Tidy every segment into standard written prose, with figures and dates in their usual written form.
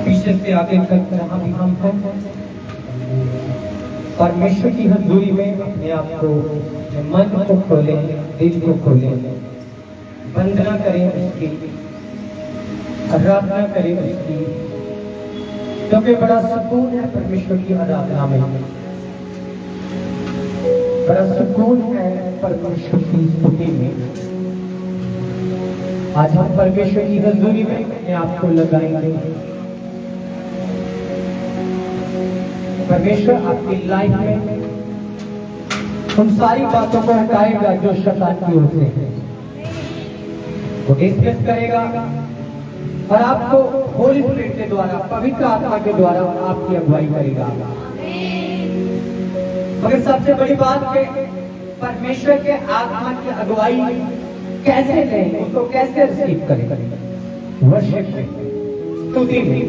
पीछे से आगे तक जहाँ भी हम हैं, परमेश्वर की हजूरी में अपने आप को, मन को खोले, दिल को खोले, वंदना करें उसकी, आराधना करें उसकी, क्योंकि बड़ा सुकून है परमेश्वर की आराधना में, बड़ा सुकून है परमेश्वर की स्तुति में। आज हम परमेश्वर की हजूरी में अपने आप को लगाएंगे। परमेश्वर आपकी लाइफ में उन सारी बातों को हटाएगा जो शैतान की ओर से है, वो डिस्कस करेगा और आपको होली स्पिरिट के द्वारा, पवित्र आत्मा के द्वारा आपकी अगुवाई करेगा। मगर सबसे बड़ी बात है, परमेश्वर के आत्मा की अगुवाई कैसे लें, उसको कैसे रिसीव करें? वर्शिप में, स्तुति में,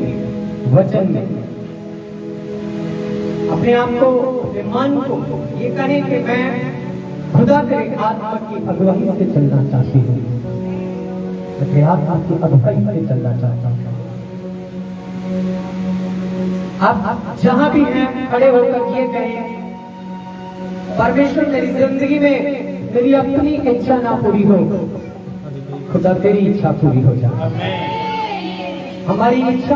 वचन में, अपने आप को, अपने मन को ये करें कि मैं खुदा के आत्मा की अगुवाई से चलना चाहती हूँ, अपने आत्मा की अगुवाई से चलना चाहता हूँ। आप जहां भी हैं खड़े होकर ये कहें, परमेश्वर मेरी जिंदगी में मेरी अपनी इच्छा ना पूरी हो, खुदा तेरी इच्छा पूरी हो जाए। हमारी इच्छा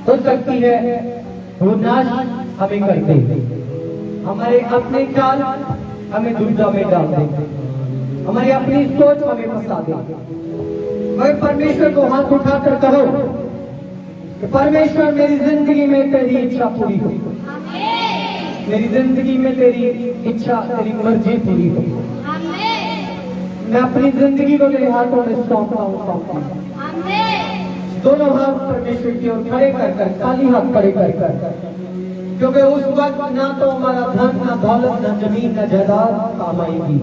हो सकती है वो नाश हमें कर दे, हमारे अपने ख्याल हमें दुविधा में डाल दे, हमारी अपनी सोच हमें फंसा दे। मगर परमेश्वर को हाथ उठाकर कहो कि परमेश्वर मेरी जिंदगी में तेरी इच्छा पूरी हो, मेरी जिंदगी में तेरी इच्छा, तेरी मर्जी पूरी हो। मैं अपनी जिंदगी को तेरे हाथों में सौंपता हूँ। दोनों हाथ परमेश्वर की ओर खड़े कर, खाली हाथ खड़े कर, क्योंकि उस वक्त ना तो हमारा धन, ना दौलत, ना जमीन, ना जायदाद काम आएगी,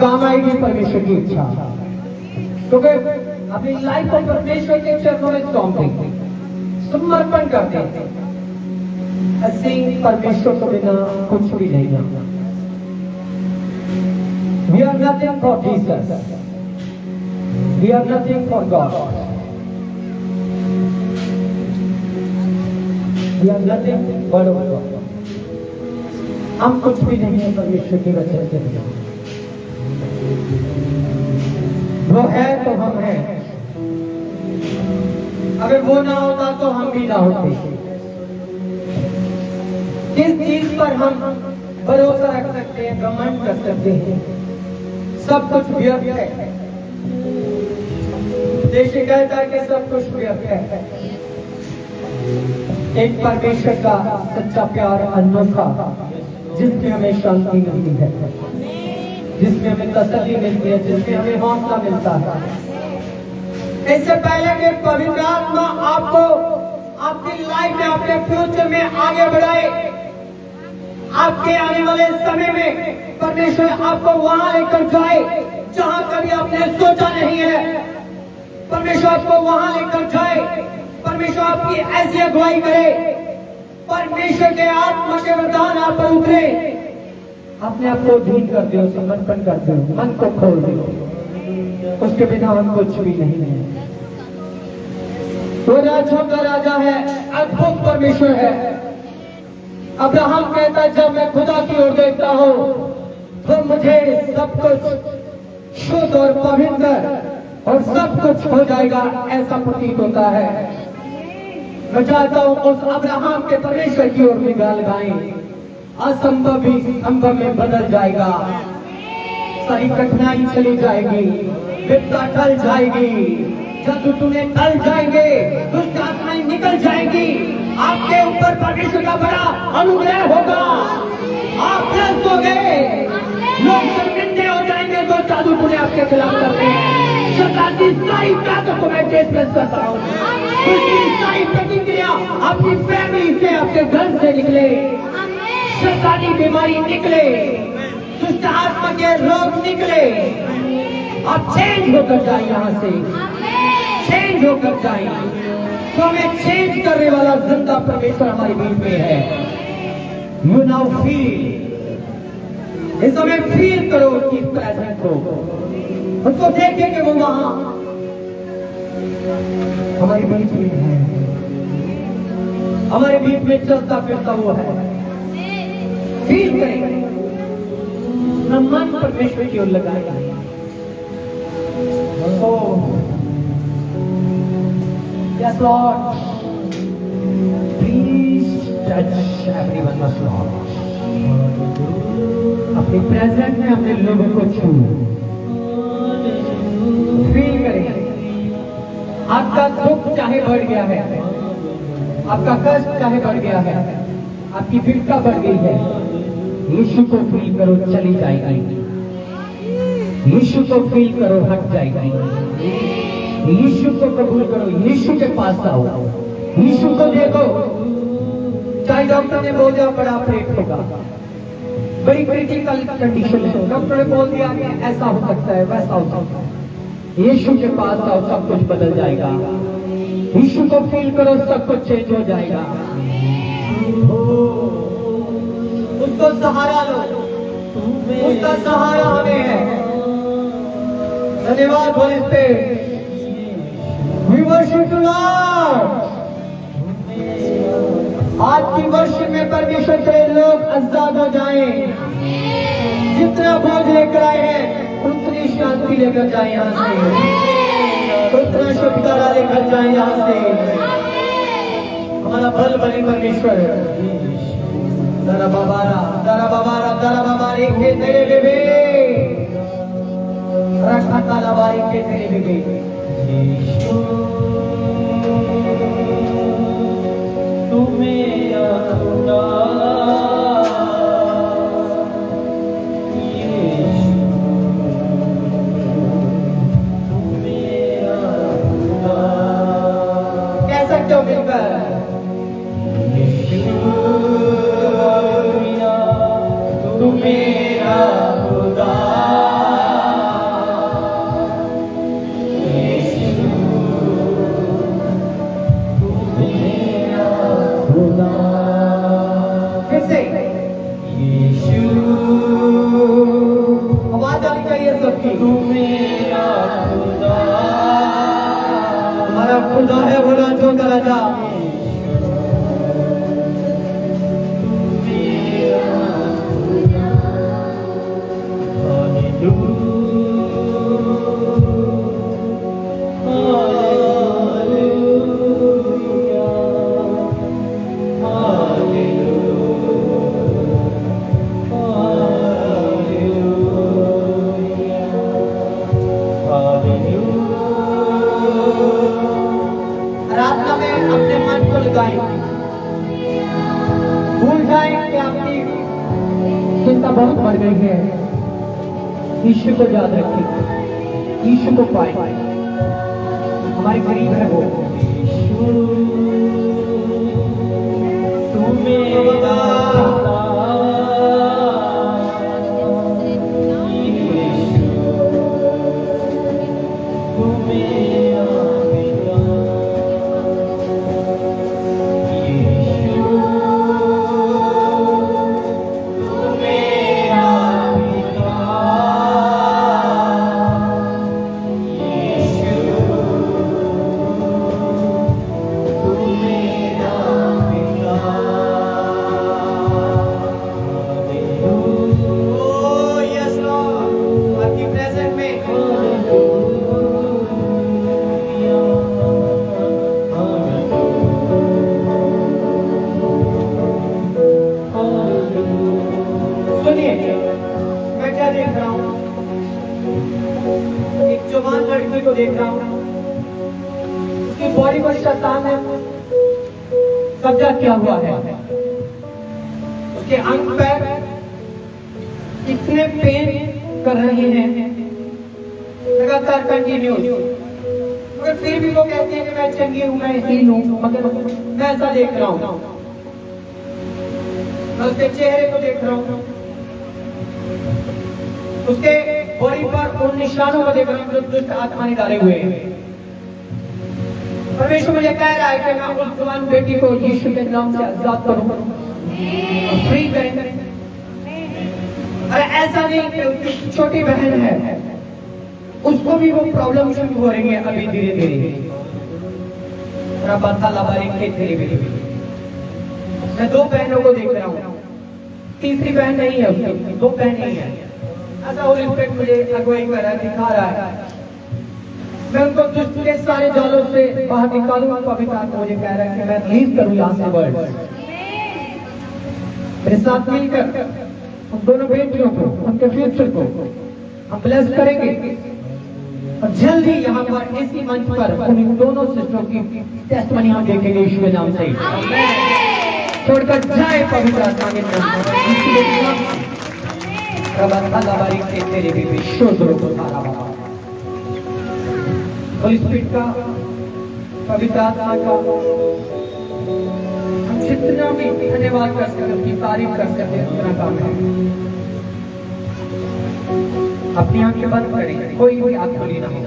काम आएगी परमेश्वर की इच्छा। क्योंकि अपनी लाइफ को परमेश्वर के चरणों में सौंप देंगे, समर्पण कर देंगे। ऐसे परमेश्वर को बिना कुछ भी नहीं है। We are nothing for Jesus. We are nothing for God. We are nothing but of God. हम कुछ भी नहीं है परमेश्वर के वचन के बिना। वो है तो हम हैं, अगर वो ना होता तो हम भी ना होते। किस चीज पर हम भरोसा रख सकते हैं, घमंड कर सकते हैं? सब कुछ व्यर्थ है। देश कहता है कि सब कुछ व्यर्थ है। एक परमेश्वर का सच्चा प्यार अनोखा, जिसमें हमें शांति मिलती है, जिसमें हमें तसल्ली मिलती है, जिसमें हमें हौसला मिलता है। इससे पहले कि पवित्र आत्मा आपको आपकी लाइफ में, आपके फ्यूचर में आगे बढ़ाए, आपके आने वाले समय में परमेश्वर आपको वहां लेकर जाए जहां कभी आपने सोचा नहीं है। परमेश्वर आपको वहां लेकर जाए, परमेश्वर आपकी ऐसी अगुवाई करे, परमेश्वर के आत्मा के वरदान आप पर उतरे, अपने आप को धीन कर दो, समर्पण कर दो, मन को खोल दो। उसके बिना हम कुछ भी नहीं है। वो राजों का राजा है, अद्भुत परमेश्वर है। अब्राहम कहता है, जब मैं खुदा की ओर देखता हूं तो मुझे सब कुछ शुद्ध और पवित्र और सब कुछ हो जाएगा, ऐसा प्रतीत होता है। मैं चाहता हूं उस अब्राहम के परमेश्वर की ओर निगाह लगाएं, असंभव भी संभव में बदल जाएगा, सारी कठिनाई चली जाएगी, विपदा टल जाएगी, जादू टूने टल जाएंगे, दुष्ट आत्माएं निकल जाएंगी, आपके ऊपर परमेश्वर का बड़ा अनुग्रह होगा, आप प्लस हो गए, लोग शर्मिंदे हो जाएंगे जो जादू टूने आपके खिलाफ करते हैं। शैतान की सारी ताकत को मैं डिस्मिस करता हूँ, उसकी सारी प्रतिक्रिया आपकी फैमिली से, आपके घर से निकले, शैतानी बीमारी निकले, दुष्ट आत्मा के रोग निकले, आप चेंज होकर जाए, यहाँ से चेंज होकर जाए। तो हमें चेंज करने वाला जिंदा परमेश्वर हमारे बीच में है। यू नाउ फील, इस समय फील करो उसकी प्रेजेंस को, उसको देखे कि वो वहां हमारे बीच में है, हमारे बीच में चलता फिरता वो है। फील करें, मन परमेश्वर की ओर लगाएगा। Yes, Lord. Please touch everyone, Lord. अपने प्रेजेंट में अपने लोगों को छू, फील करें। आपका दुख चाहे बढ़ गया है, आपका कष्ट चाहे बढ़ गया है, आपकी विपदा बढ़ गई है, यीशु को फील करो, चली जाएगी। यीशु को फील करो, हट जाएगी। यीशु को कबूल करो, यीशु के पास आओ, यीशु को देखो। चाहे डॉक्टर ने बोल दिया बड़ा ऑपरेट होगा, बड़ी क्रिटिकल कंडीशन है, डॉक्टर ने बोल दिया कि ऐसा हो सकता है, वैसा हो सकता है, यीशु के पास आओ, सब कुछ बदल जाएगा। यीशु को फील करो, सब कुछ चेंज हो जाएगा। उसको सहारा लो, उसका सहारा हमें है। धन्यवाद Holi spirit. We worship you Lord। आज की वर्षिप में परमेश्वर के लोग आजाद हो जाएं। जितना बोझ लेकर आए हैं उतनी शांति लेकर जाए यहाँ से, उतना छुटकारा लेकर जाए यहाँ से। हमारा बल बने परमेश्वर। दरा बाबारा दरा बाबारा दरा बाबारे के तेरे बेबे रखा ताला बारी के तेरे बेबे। तू मेरा खुदा, तू मेरा खुदा। कह सकते हो मिलकर तू मेरा खुदा, तू मेरा खुदा, हमारा खुदा है बोला जो करा जा। भूल जाए कि आपकी चिंता बहुत बढ़ गई है। यीशु को याद रखिए, यीशु को पाए, हमारे करीब है वो। तू मेरा जवान लड़की को देख रहा हूँ, उसकी बॉडी पर शैतान ने कब्जा किया हुआ है। उसके अंग पैर इतने पेन कर रहे हैं लगातार कंटिन्यू, मगर फिर भी वो कहती है कि मैं चंगी हूँ, मैं हील हूँ। मगर मैं ऐसा देख रहा हूँ, मैं उसके चेहरे को देख रहा हूँ, उसके बॉडी पर उन निशानों को देख रहा हूं जो दुष्ट आत्मा ने डाले हुए हैं। परमेश्वर मुझे कह रहा है कि मैं उस जवान बेटी को यीशु के नाम से आजाद करूं, फ्री करें। अरे ऐसा नहीं कि उसकी छोटी बहन है, उसको भी वो प्रॉब्लम शुरू हो रही है अभी धीरे धीरे। मैं दो बहनों को देख रहा हूँ, तीसरी बहन नहीं है उसकी, दो बहन नहीं है। ऐसा होली स्पिरिट मुझे अगुवाई कर रहा है, दिखा रहा है। मैं उनको दुष्ट के सारे जालों से बाहर निकालूं। पवित्र आत्मा मुझे कह रहा है कि मैं रिलीज करूं यहाँ से वर्ड। मेरे साथ मिलकर उन दोनों बेटियों को, उनके फ्यूचर को हम ब्लेस करेंगे और जल्दी यहाँ पर इसी मंच पर उन दोनों सिस्टरों की टेस्टमनी हम देखेंगे यीशु के नाम से। छोड़कर जाए पवित्र आत्मा के नाम तेरे भी विश्व होली स्पिरिट का, पवित्र आत्मा का हम जितना भी धन्यवाद कर सकते, उसकी तारीफ कर सकते, उतना काम है। अपनी आंखें बंद करें, कोई आंख खुली ना हो।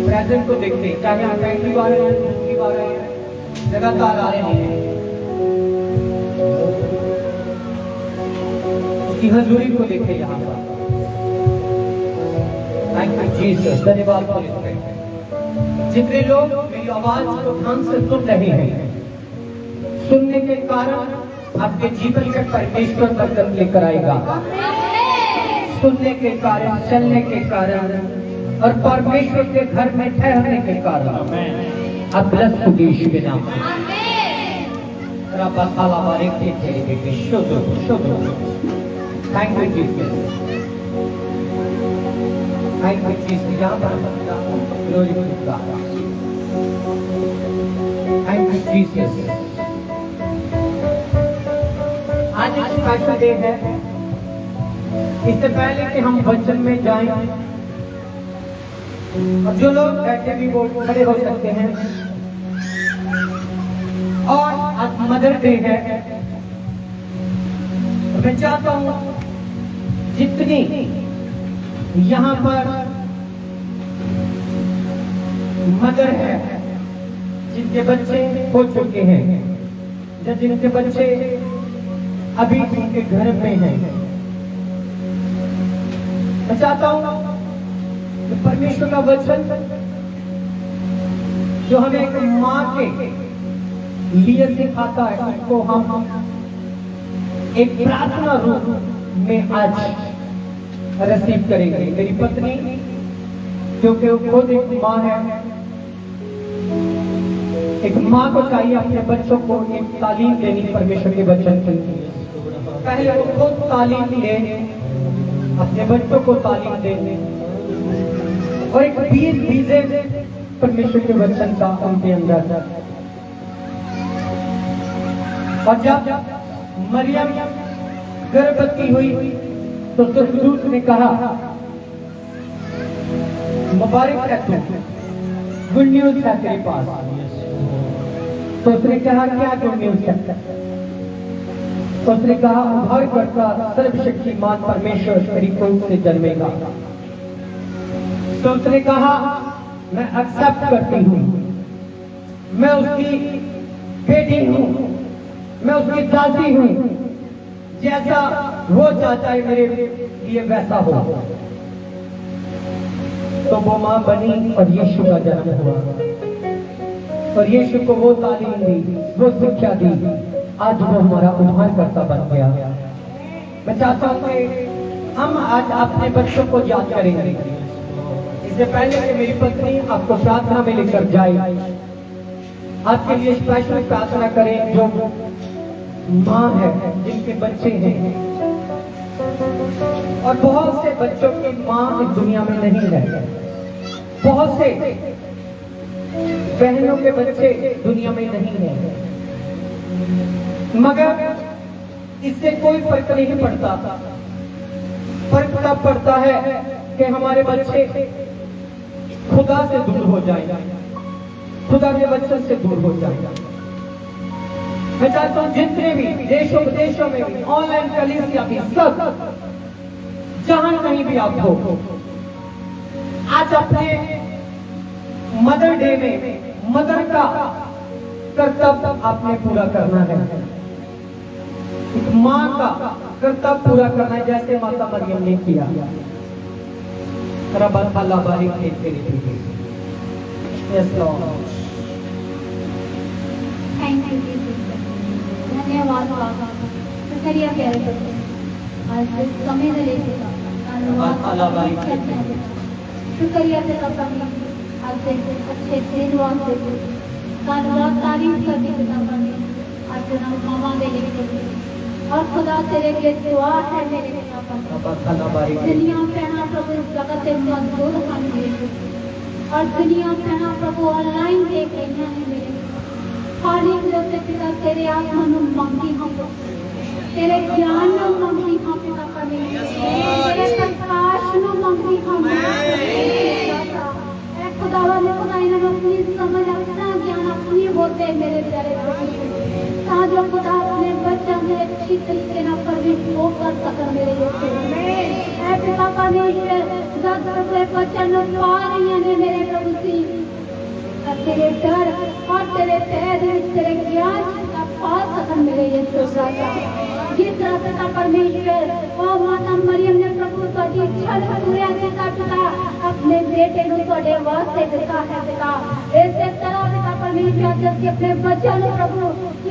प्रेजेंट को देखते, चाहे आप पहली बार आए, दूसरी बार आए, लगातार आ रहे हैं, उसकी हजूरी को देखे यहाँ पर। धन्यवाद। जितने लोग मेरी आवाज को ध्यान से सुन रहे हैं, सुनने के कारण आपके जीवन में परमेश्वर बरकत लेकर आएगा। सुनने के कारण, चलने के कारण और परमेश्वर के घर में ठहरने के कारण आप ब्लेस हो यीशु के नाम से। Thank you Jesus. Thank you Jesus. यहाँ पर glory to God. Thank you Jesus. आज एक स्पेशल डे है। इससे पहले कि हम वचन में जाएं, और जो लोग बैठे भी वो खड़े हो सकते हैं। और आज मदर डे है। मैं चाहता हूं जितनी यहाँ पर मदर है, जिनके बच्चे हो चुके हैं या जिनके बच्चे अभी उनके घर में हैं, मैं चाहता हूं कि परमेश्वर का वचन जो हमें एक मां के लिए सिखाता है, उसको हम एक प्रार्थना रूप में आज रिसीव करेंगे। मेरी पत्नी, क्योंकि वो खुद एक मां है, एक मां को चाहिए अपने बच्चों को एक तालीम देनी परमेश्वर के वचन की। पहले वो खुद तालीम ले, अपने बच्चों को तालीम देने और एक बीज बीजे परमेश्वर के वचन का उनके अंदर। और जब मरियम गर्भवती हुई तो स्वर्गदूत ने कहा, मुबारक है तू, गुड न्यूज है तेरे पास। तो उसने कहा क्या गुड न्यूज है? तो उसने कहा उद्धारकर्ता सर्वशक्तिमान परमेश्वर तेरी कोख से जन्मेगा। तो उसने कहा मैं एक्सेप्ट करती हूँ, मैं उसकी बेटी हूँ, मैं उसकी दासी हूँ, जैसा वो चाहता है मेरे लिए वैसा हो। तो वो मां बनी और यीशु का जन्म हुआ और यीशु को वो तालीम दी, वो शिक्षा दी, आज वो हमारा उद्धारकर्ता बन गया। मैं चाहता हूँ कि हम आज अपने बच्चों को याद करेंगे। इससे पहले कि मेरी पत्नी आपको प्रार्थना में लेकर जाए, आपके लिए स्पेशल प्रार्थना करें जो माँ है, जिनके बच्चे हैं। और बहुत से बच्चों की माँ इस दुनिया में नहीं है, बहुत से बहनों के बच्चे दुनिया में नहीं है, मगर इससे कोई फर्क नहीं पड़ता। फर्क तब पड़ता है कि हमारे बच्चे खुदा से दूर हो जाए, खुदा के वचन से दूर हो जाए। मैं चाहता हूं जितने भी देशों विदेशों में भी, ऑनलाइन कलीसिया भी, सब जहां कहीं भी आप हो, आज अपने मदर डे में मदर का कर्तव्य आपने पूरा करना है। एक मां का कर्तव्य पूरा करना है, जैसे माता मरियम ने किया। Yes, Lord. Thank you Jesus, धन्यवाद बाबा। शुक्रिया प्यारे प्रभु, आज इस समय के लिए धन्यवाद करते हैं। शुक्रिया तेरा प्रभु, आज इस अच्छे दिन वास्ते धन्यवाद तारीफ करते हैं प्रभु। आज तेरा मामा दे लिए और खुदा तेरे के दुआ है मेरे पिता प्रभु। दुनिया कहना प्रभु इस जगत से मजबूर हम और दुनिया कहना प्रभु ऑनलाइन देख रही है मेरे खाली होते पिता तेरे आत्मा नु मंगी हम तेरे ज्ञान नु मंगी हम पिता परमेश्वर तेरे प्रकाश नु मंगी हम ऐ खुदावा ने खुदा इन्हें अपनी समझ अपना ज्ञान अपनी होते मेरे प्यारे प्रभु ताजो खुदा अपने बच्चों में अच्छी तरीके ना परमेश्वर वो कर सके मेरे ऐ पिता परमेश्वर जब तक बच्चों पा रही है मेरे प्रभु सी तेरे डर और तेरे पैर तेरे ज्ञान का पा सकन मेरे यीशु राजा जिस तरह पिता परमेश्वर ओ माता मरियम ने प्रभु की इच्छा पूरा किया पिता अपने बेटे को तोड़े वास्ते दिता है पिता ऐसे तरह पिता परमेश्वर जैसे अपने बच्चों ने प्रभु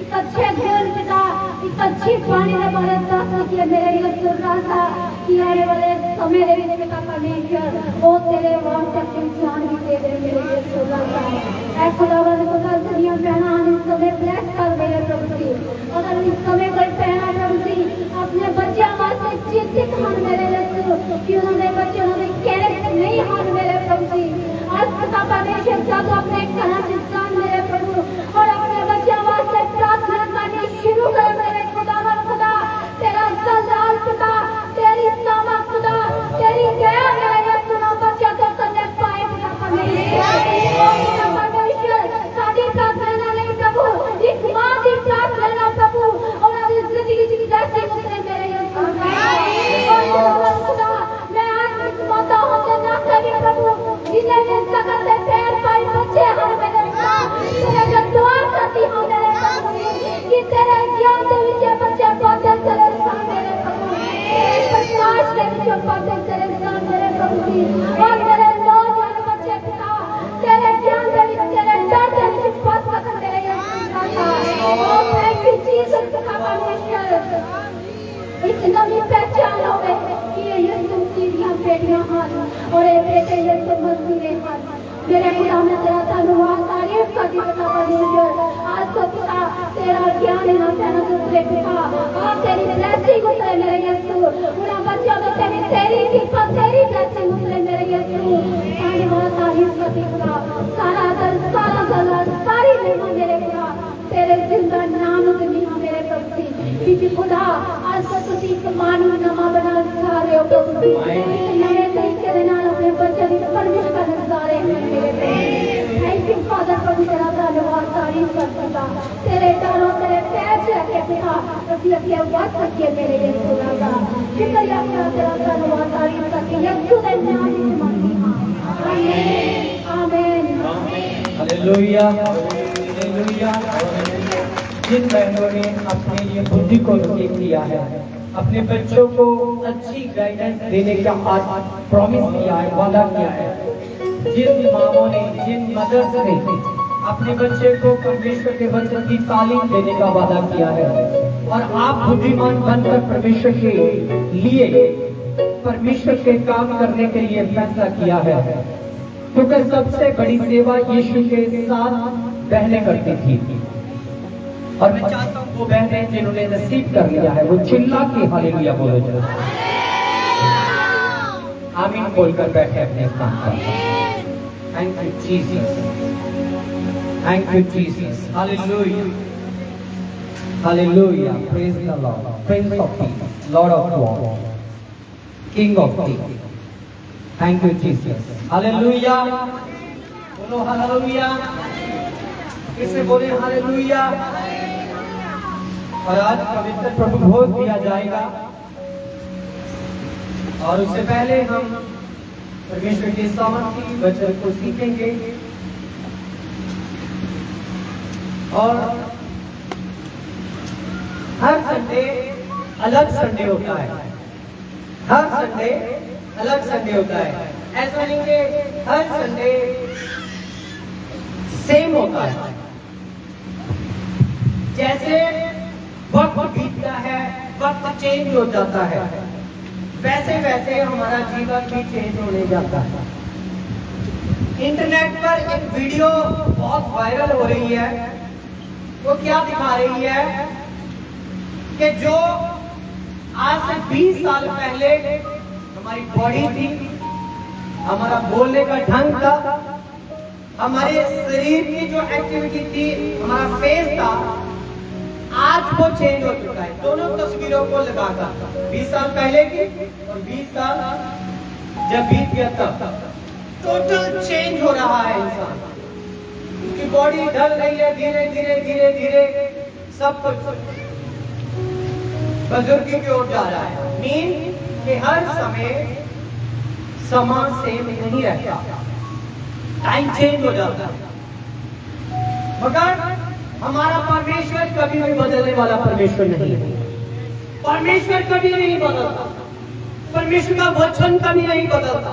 एक अच्छे घर पिता एक अच्छी पानी ने बारे दास किया मेरे यीशु राजा कि आने वाले समय में पिता परमेश्वर वो तेरे वास्ते अपनी जान भी दे दे मेरे यीशु राजा ऐ खुदावंद खुदा दुनिया बहना इस समय ब्लेस कर मेरे प्रभु जी अगर इस समय कोई बहना प्रभु जी अपने बच्चों वास्ते चिंतित हन मेरे यीशु कि उन्होंने बच्चे उन्होंने कैरेक्ट नहीं हन मेरे प्रभु जी आज पिता परमेश्वर जब अपने कला इंसान मेरे प्रभु और अपने बच्चों वास्ते प्रार्थना करनी शुरू कर मेरे खुदावंद खुदा तेरा जलाल पिता तेरी नामा खुदा तेरी दया मेरे यीशु ना बच्चा को करने पाए पिता परमेश्वर साडी प्रार्थना नहीं प्रभु एक मां की प्रार्थना प्रभु और हमारी जिंदगी की जैसे मुझे मेरे यीशु और खुदा मैं आज इस माता होते ना कभी प्रभु जिन्हें इस जगत से पैर पाए बच्चे हैं मेरे तेरे जो दुआ करती हूं मेरे प्रभु कि तेरे ज्ञान के विषय बच्चे पौधे चले मेरे प्रभु तेरे प्रकाश के विषय पौधे चले मेरे प्रभु जी और मेरे नौजवान बच्चे पिता तेरे ज्ञान के विषय तेरे डर के विषय पौध कर मेरे यीशु थैंक यू जीसस पिता परमेश्वर इतना भी पहचान हो गए कि ये यीशु सीढ़ियां बेटियां हाथ और ये बेटे यीशु मसीह हाथ मेरे खुदा में तेरा धन्यवाद तारीफ करती पिता परमेश्वर आज तो पिता तेरा ज्ञान है ना कहना दूसरे पिता और तेरी ब्लेसिंग उतरे मेरे यीशु उन बच्चों में तेरी कृपा तेरी ब्लेसिंग उतरे मेरे यीशु धन्यवाद तारीफ करती पिता सारा दर सारा गला सारी महिमा मेरे खुदा तेरे जिंदा नाम दुनिया मेरे प्रभु क्योंकि खुदा आज तो तुसी एक मानव नमा बना जा रहे हो प्रभु नए तरीके के नाल अपने बच्चों की परवरिश करने जा रहे हैं मेरे थैंक यू फादर प्रभु तेरा धन्यवाद तारीफ करता तेरे डालों तेरे पैर से रखे पिता ਅਸੀਂ ਅੱਗੇ ਵੱਧ ਸਕੀਏ ਮੇਰੇ ਯਿਸੂ ਰਾਜਾ ਸ਼ੁਕਰੀਆ तेरा धन्यवाद तारीफ करके यीशु के नाम में मांगती हां आमीन आमीन हालेलुया हालेलुया जिन बहनों ने अपने लिए बुद्धि को नसीब किया है अपने बच्चों को अच्छी गाइडेंस देने का आज प्रॉमिस किया है वादा किया है जिन मामों ने जिन मदर्स ने अपने बच्चे को परमेश्वर के वचन की तालीम देने का वादा किया है और आप बुद्धिमान बनकर परमेश्वर के लिए परमेश्वर के काम करने के लिए फैसला किया है क्योंकि सबसे बड़ी सेवा यीशु के साथ बहनें करती थी और मैं चाहता हूँ वो बहनें जिन्होंने नसीब कर लिया है वो चिल्ला के हालेलुया बोलो जरा आमीन बोलकर बैठे अपने स्थान पर thank you Jesus thank you Jesus hallelujah hallelujah praise the lord prince of peace lord of lords king of kings thank you Jesus hallelujah बोलो हालेलुया किसे बोले हालेलुया और आज पवित्र प्रभु भोज दिया जाएगा और उससे पहले हम परमेश्वर के सामर्थ की वचन को सीखेंगे और हर संडे अलग संडे होता है हर संडे अलग संडे होता है ऐसा नहीं कि हर संडे सेम होता है। जैसे वक्त बीतता है, वक्त चेंज हो जाता है, वैसे वैसे हमारा जीवन भी चेंज होने जाता है। इंटरनेट पर एक वीडियो बहुत वायरल हो रही है। वो क्या दिखा रही है कि जो आज से 20 साल पहले हमारी बॉडी थी, हमारा बोलने का ढंग था, हमारे शरीर की जो एक्टिविटी थी, हमारा फेस था, आज वो चेंज हो चुका है। दोनों तस्वीरों को लगाकर 20 साल पहले की और 20 साल जब बीत गया तब टोटल चेंज हो रहा है इंसान। उसकी बॉडी ढल रही है धीरे धीरे धीरे धीरे, सब कुछ बुजुर्गी की ओर जा रहा है। मीन कि हर समय समा सेम नहीं रहता, टाइम चेंज हो जाता है। मगर हमारा परमेश्वर कभी भी बदलने वाला परमेश्वर नहीं है। परमेश्वर कभी नहीं बदलता, परमेश्वर का वचन कभी नहीं बदलता,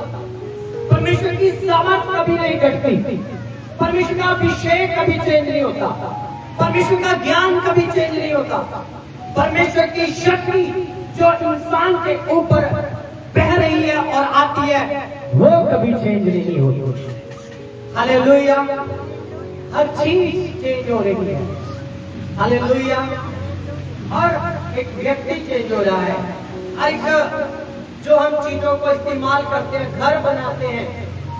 परमेश्वर की सामर्थ कभी नहीं घटती, परमेश्वर का अभिषेक कभी चेंज नहीं होता, परमेश्वर का ज्ञान कभी चेंज नहीं होता, परमेश्वर की शक्ति जो इंसान के ऊपर बह रही है और आती है वो कभी चेंज नहीं होती। हालेलुया। हर चीज चेंज हो रही है। हालेलुया। हर एक व्यक्ति चेंज हो रहा है। हर एक जो हम चीजों को इस्तेमाल करते हैं, घर बनाते हैं,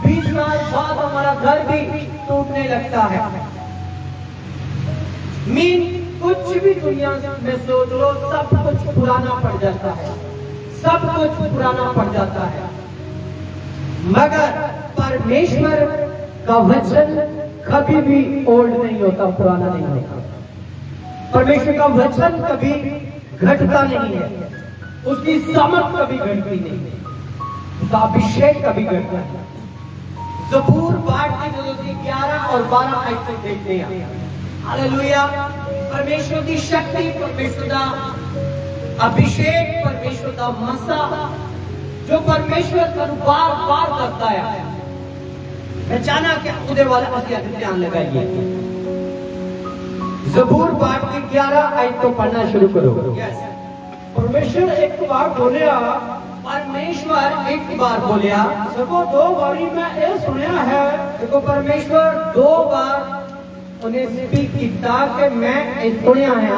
20 साल बाद हमारा घर भी टूटने लगता है। मीन कुछ भी दुनिया में सोच लो, सब कुछ पुराना पड़ जाता है, सब कुछ पुराना पड़ जाता है। मगर परमेश्वर का वचन कभी भी ओल्ड नहीं होता, पुराना नहीं होता। परमेश्वर का वचन कभी घटता नहीं है, उसकी सामर्थ कभी घटती नहीं है, उसका अभिषेक कभी घटता नहीं। ज़बूर पाठ की 11 और 12 आयत तक देखते हैं। हालेलुया। परमेश्वर की शक्ति, परमेश्वर का अभिषेक, परमेश्वर का मसा जो परमेश्वर का बार बार करता है। मैं चाहना कि उदय वाला ध्यान लगाइए। ज़बूर पाठ की 11 आयत को पढ़ना शुरू करो। परमेश्वर एक बार बोलिया, परमेश्वर एक बार बोलिया, सको 2 बारी मैं ये सुनिया है। देखो परमेश्वर 2 बार उन्हें स्पीक किया कि मैं सुनिया है।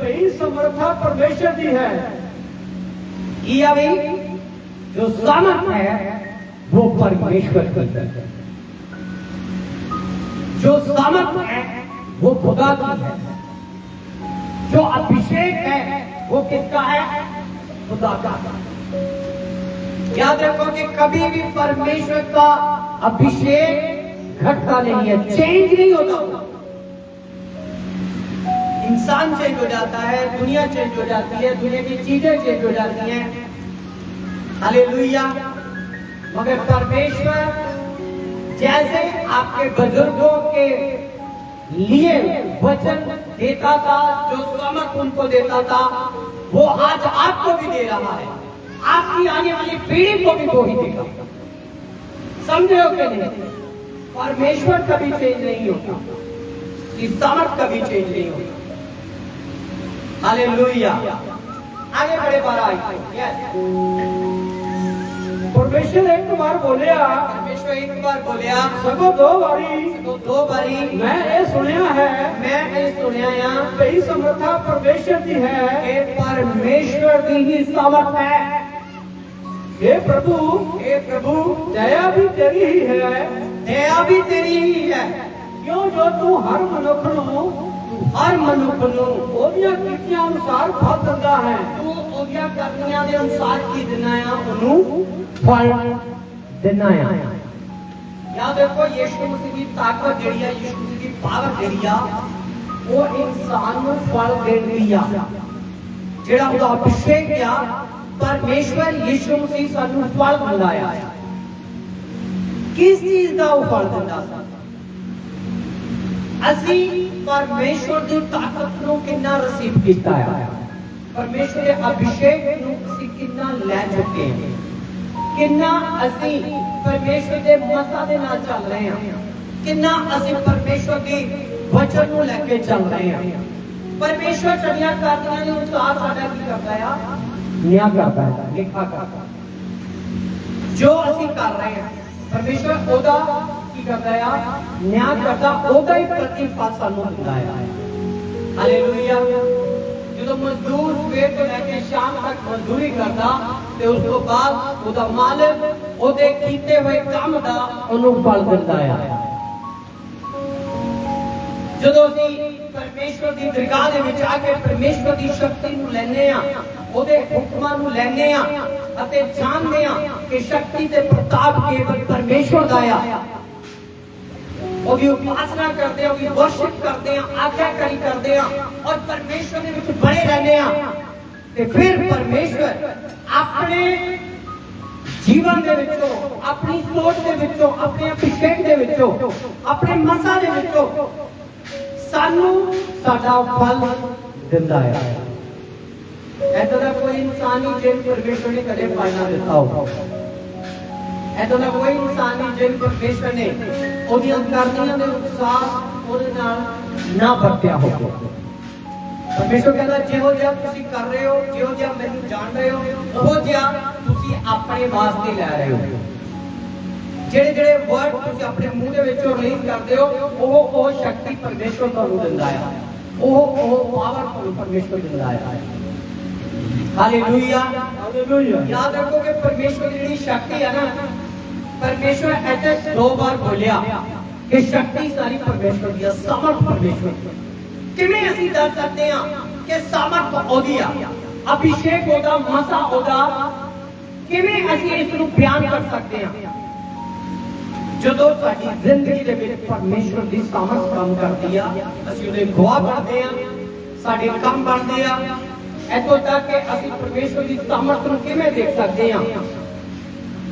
कई समर्था परमेश्वर दी है। किया भी जो सामर्थ है वो परमेश्वर की है, जो सामर्थ है वो खुदा की है, जो अभिषेक है वो किसका है? खुदा का। याद रखो कि कभी भी परमेश्वर का अभिषेक घटता नहीं है, चेंज नहीं होता। इंसान चेंज हो जाता है, दुनिया चेंज हो जाती है, दुनिया की चीजें चेंज हो जाती हैं। हालेलुया। मगर परमेश्वर जैसे आपके बुजुर्गों के लिए वचन देता था, जो सामर्थ उनको देता था, वो आज आपको भी दे रहा है, आपकी आने वाली पीढ़ी को भी वो ही देगा। समझे हो कि नहीं? परमेश्वर कभी चेंज नहीं होता, इसकी सामर्थ कभी चेंज नहीं होता। हालेलुया। आगे बढ़े 12 आयत। परमेश्वर एक बार बोलिया, परमेश्वर एक बार बोलिया, सको 2 बारी तो 2 बारी मैं ये सुनिया है। मैं ये सुनिया यहाँ कई समर्था परमेश्वर दी है। कि परमेश्वर की ही सामर्थ है। हे प्रभु, हे प्रभु, दया भी तेरी ही है। दया भी तेरी ही है। क्यों जो तू हर मनुख नु हर मनुख ਨੂੰ ਉਹਦੀਆਂ ਕੀਤੀਆਂ ਅਨੁਸਾਰ ਫਲ ਦਿੰਦਾ ਹੈ। ਤੂੰ ਉਹਦੀਆਂ ਕਰਨੀਆਂ ਦੇ ਅਨੁਸਾਰ ਕੀ ਦਿੰਦਾ ਆ? ਉਹਨੂੰ ਫਲ ਦਿੰਦਾ ਆ। याद रखो यीशु मसीह की ताकत ਜਿਹੜੀ ਆ, यीशु मसीह की पावर ਜਿਹੜੀ ਆ, ਉਹ ਇਨਸਾਨ ਨੂੰ ਫਲ ਦੇਣ ਦੀ ਆ। ਜਿਹੜਾ ਉਹਦਾ ਅਭਿਸ਼ੇਕ ਆ, परमेश्वर यीशु मसीह ਸਾਨੂੰ ਫਲ ਦਿੰਦਾ ਆ। किस चीज ਦਾ ਉਹ ਫਲ ਦਿੰਦਾ? ਅਸੀਂ परमेश्वर की ताकत ਨੂੰ ਕਿੰਨਾ ਰਿਸੀਵ ਕੀਤਾ ਹੈ, परमेश्वर ਦੇ ਅਭਿਸ਼ੇਕ ਨੂੰ ਅਸੀਂ ਕਿੰਨਾ ਲੈ ਚੁੱਕੇ ਹਾਂ, ਕਿੰਨਾ ਅਸੀਂ परमेश्वर के मसा दे नाल चल रहे हैं, कितना ਅਸੀਂ परमेश्वर की वचन ਨੂੰ ਲੈ ਕੇ ਚੱਲ ਰਹੇ ਹਾਂ। परमेश्वर ਸਾਡੀਆਂ ਕਾਰਜਾਂ ਦੇ ਅਨੁਸਾਰ ਸਾਡਾ ਕੀ ਕਰਦਾ ਆ? ਨਿਆਂ ਕਰਦਾ ਹੈ, ਲਿਖਾ ਕਰਦਾ। ਜੋ ਅਸੀਂ ਕਰ ਰਹੇ ਹਾਂ परमेश्वर ਉਹਦਾ ਕੀ ਕਰਦਾ ਆ? ਨਿਆਂ ਕਰਦਾ, ਉਹਦਾ ਹੀ ਪ੍ਰਤੀਫਲ ਸਾਨੂੰ ਦਿੰਦਾ ਹੈ। ਹਾਲੇਲੂਇਆ। ਜਦੋਂ ਮਜ਼ਦੂਰ ਸਵੇਰ ਤੋਂ ਲੈ ਕੇ ਸ਼ਾਮ ਤੱਕ ਮਜ਼ਦੂਰੀ ਕਰਦਾ ਤੇ ਉਸ ਤੋਂ ਬਾਅਦ ਉਹਦਾ ਮਾਲਕ ਉਹਦੇ ਕੀਤੇ ਹੋਏ ਕੰਮ ਦਾ ਉਹਨੂੰ ਫਲ ਦਿੰਦਾ ਆ। ਜਦੋਂ ਅਸੀਂ ਪਰਮੇਸ਼ਵਰ ਦੀ ਦਰਗਾਹ ਦੇ ਵਿੱਚ ਆ ਕੇ ਪਰਮੇਸ਼ਵਰ ਦੀ ਸ਼ਕਤੀ ਨੂੰ ਲੈਨੇ ਆ, ਉਹਦੇ ਹੁਕਮਾਂ ਨੂੰ ਲੈਨੇ ਆ ਅਤੇ ਜਾਣਦੇ ਆ ਕਿ ਸ਼ਕਤੀ ਤੇ ਪ੍ਰਤਾਪ ਕੇਵਲ ਪਰਮੇਸ਼ਵਰ ਦਾ ਆ। ਉਹਦੀ ਉਪਾਸਨਾ ਕਰਦੇ ਆ, ਉਹਦੀ ਵਰਸ਼ਿਪ ਕਰਦੇ ਆ, ਆਗਿਆਕਾਰੀ ਕਰਦੇ ਆ ਔਰ ਪਰਮੇਸ਼ਵਰ ਦੇ ਵਿੱਚ ਬਣੇ ਰਹਿੰਦੇ ਆ ਤੇ ਫਿਰ ਪਰਮੇਸ਼ਵਰ ਆਪਣੇ ਜੀਵਨ ਦੇ ਵਿੱਚੋਂ, ਆਪਣੀ ਸੋਚ ਦੇ ਵਿੱਚੋਂ, ਆਪਣੇ ਅਭਿਸ਼ੇਕ ਦੇ ਵਿੱਚੋਂ, ਆਪਣੇ ਮਸਾ ਦੇ ਵਿੱਚੋਂ ਸਾਨੂੰ ਸਾਡਾ ਫਲ ਦਿੰਦਾ ਹੈ। ऐसा का कोई इंसान नहीं जिन परमेश्वर ने कदे फायदा दिता हो। ऐसा का कोई इंसान नहीं जिन परमेश्वर ने ओदियां करनियां दे अनुसार ओदे नाल ना वरत्या हो। परमेश्वर कहता जिहो जिहा तुसी कर रहे हो, जिहो जिहा मैनूं जान रहे हो, ओहो जिहा तुसी अपने वास्ते लै रहे हो। ਜਿਹੜੇ ਜਿਹੜੇ ਵਰਡ ਤੁਸੀਂ ਆਪਣੇ ਮੂੰਹ ਦੇ ਵਿੱਚੋਂ ਰਿਲੀਜ਼ ਕਰਦੇ ਹੋ, ਉਹ ਸ਼ਕਤੀ ਪਰਮੇਸ਼ਵਰ ਤੁਹਾਨੂੰ ਦਿੰਦਾ ਹੈ, ਉਹ ਪਾਵਰ ਤੁਹਾਨੂੰ ਪਰਮੇਸ਼ਵਰ ਦਿੰਦਾ ਹੈ। Hallelujah, hallelujah. याद रखो कि परमेश्वर की शक्ति है ना, परमेश्वर ऐसे 2 बार बोलिया कि शक्ति सारी परमेश्वर की है, सामर्थ परमेश्वर की। किवें ਅਸੀਂ ਦੱਸ ਸਕਦੇ ਹਾਂ ਕਿ ਸਾਮਰਥ ਉਹਦੀ ਆ, ਅਭਿਸ਼ੇਕ ਉਹਦਾ, ਮਸਾ ਉਹਦਾ। ਕਿਵੇਂ ਅਸੀਂ ਇਸ ਨੂੰ ਬਿਆਨ ਕਰ ਸਕਦੇ ਹਾਂ? ਜਦੋਂ ਸਾਡੀ ਜ਼ਿੰਦਗੀ ਦੇ ਵਿੱਚ ਪਰਮੇਸ਼ਵਰ ਦੀ ਸਾਮਰਥ ਕੰਮ ਕਰਦੀ ਆ, ਅਸੀਂ ਉਹਦੇ ਗਵਾਹ ਬਣਦੇ ਆ, ਸਾਡੇ ਕੰਮ ਬਣਦੇ ਆ। ऐतो तक कि ਅਸੀਂ परमेश्वर की सामर्थ ਨੂੰ ਕਿਵੇਂ ਦੇਖ ਸਕਦੇ ਹਾਂ?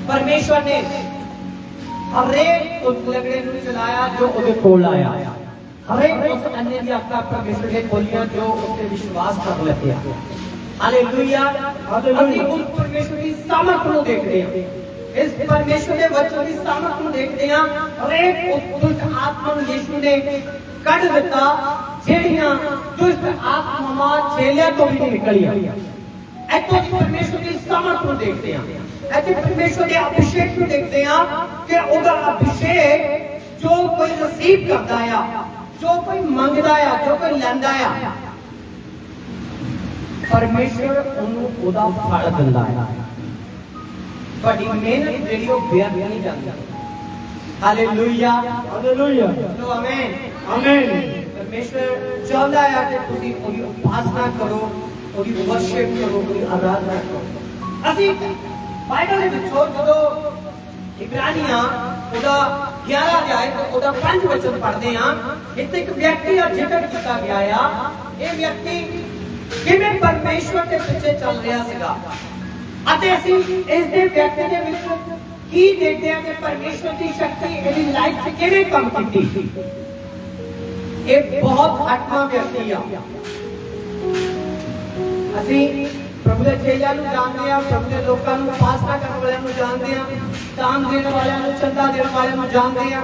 परमेश्वर ने हरेक उस लंगड़े ਨੂੰ ਚਲਾਇਆ ਜੋ ਉਹਦੇ ਕੋਲ ਆਇਆ, हरेक उस अन्य ਦੀ आत्मा परमेश्वर ने खोलिया जो उससे विश्वास कर लेते हैं। हालेलुया। ਅਸੀਂ ਉਸ परमेश्वर की सामर्थ ਨੂੰ ਦੇਖਦੇ ਹਾਂ, इस परमेश्वर के वचन की सामर्थ ਨੂੰ ਦੇਖਦੇ ਹਾਂ। हरेक उस दुष्ट आत्मा ਨੂੰ यीशु ने ਕੱਢ ਦਿੱਤਾ ਜਿਹੜੀਆਂ ਦੁਸ਼ਟ ਆਤਮਾਵਾਂ ਚੇਲਿਆਂ ਤੋਂ ਵੀ ਨਿਕਲੀਆਂ। ਇੱਥੋਂ ਦੀ ਪਰਮੇਸ਼ਵਰ ਦੀ ਸਮਰਥ ਨੂੰ ਦੇਖਦੇ ਹਾਂ, ਇੱਥੇ ਪਰਮੇਸ਼ਵਰ ਦੇ ਅਭਿਸ਼ੇਕ ਨੂੰ ਦੇਖਦੇ ਹਾਂ ਕਿ ਉਹਦਾ ਅਭਿਸ਼ੇਕ ਜੋ ਕੋਈ ਨਸੀਬ ਕਰਦਾ ਆ, ਜੋ ਕੋਈ ਮੰਗਦਾ ਆ, ਜੋ ਕੋਈ ਲੈਂਦਾ ਆ, ਪਰਮੇਸ਼ਵਰ ਉਹਨੂੰ ਉਹਦਾ ਫਲ ਦਿੰਦਾ ਹੈ। ਤੁਹਾਡੀ ਮਿਹਨਤ ਜਿਹੜੀ ਉਹ ਬੇਅਰਥ ਨਹੀਂ ਜਾਂਦੀ। Hallelujah, hallelujah. तो आमीन, आमीन। परमेश्वर चाहता है कि ਤੁਸੀਂ ਉਹਦੀ ਉਪਾਸਨਾ ਕਰੋ, ਉਹਦੀ ਵਰਸ਼ਿਪ ਕਰੋ, ਉਹਦੀ ਆਰਾਧਨਾ ਕਰੋ। ਅਸੀਂ ਬਾਈਬਲ ਦੇ ਵਿੱਚ ਜਦੋਂ ਇਬਰਾਨੀਆਂ ਉਹਦਾ 11 ਅਧਿਆਇ ਤੇ ਉਹਦਾ 5 ਵਚਨ ਪੜ੍ਹਦੇ ਹਾਂ, ਇੱਥੇ ਇੱਕ ਵਿਅਕਤੀ ਦਾ ਜ਼ਿਕਰ ਕੀਤਾ ਗਿਆ ਆ। ਇਹ ਵਿਅਕਤੀ ਕਿਵੇਂ ਪਰਮੇਸ਼ਵਰ ਦੇ ਪਿੱਛੇ ਚੱਲ ਰਿਹਾ ਸੀਗਾ ਅਤੇ ਅਸੀਂ ਇਸ ਦੇ ਵਿਅਕਤੀ ਦੇ ਵਿੱਚ ਕੀ ਦੇਖਦੇ ਹਾਂ ਕਿ ਪਰਮੇਸ਼ਵਰ ਦੀ ਸ਼ਕਤੀ ਇਹਦੀ ਲਾਈਫ 'ਚ ਕਿਵੇਂ ਕੰਮ ਕੀਤੀ। ਇਹ ਬਹੁਤ ਹਟਵਾ ਵਿਅਕਤੀ ਆ। ਅਸੀਂ ਪ੍ਰਭੂ ਦੇ ਚੇਲਿਆਂ ਨੂੰ ਜਾਣਦੇ ਹਾਂ, ਪ੍ਰਭੂ ਦੇ ਲੋਕਾਂ ਨੂੰ, ਉਪਾਸਨਾ ਕਰਨ ਵਾਲਿਆਂ ਨੂੰ ਜਾਣਦੇ ਹਾਂ, ਦਾਨ ਦੇਣ ਵਾਲਿਆਂ ਨੂੰ, ਚੰਦਾ ਦੇਣ ਵਾਲਿਆਂ ਨੂੰ ਜਾਣਦੇ ਹਾਂ,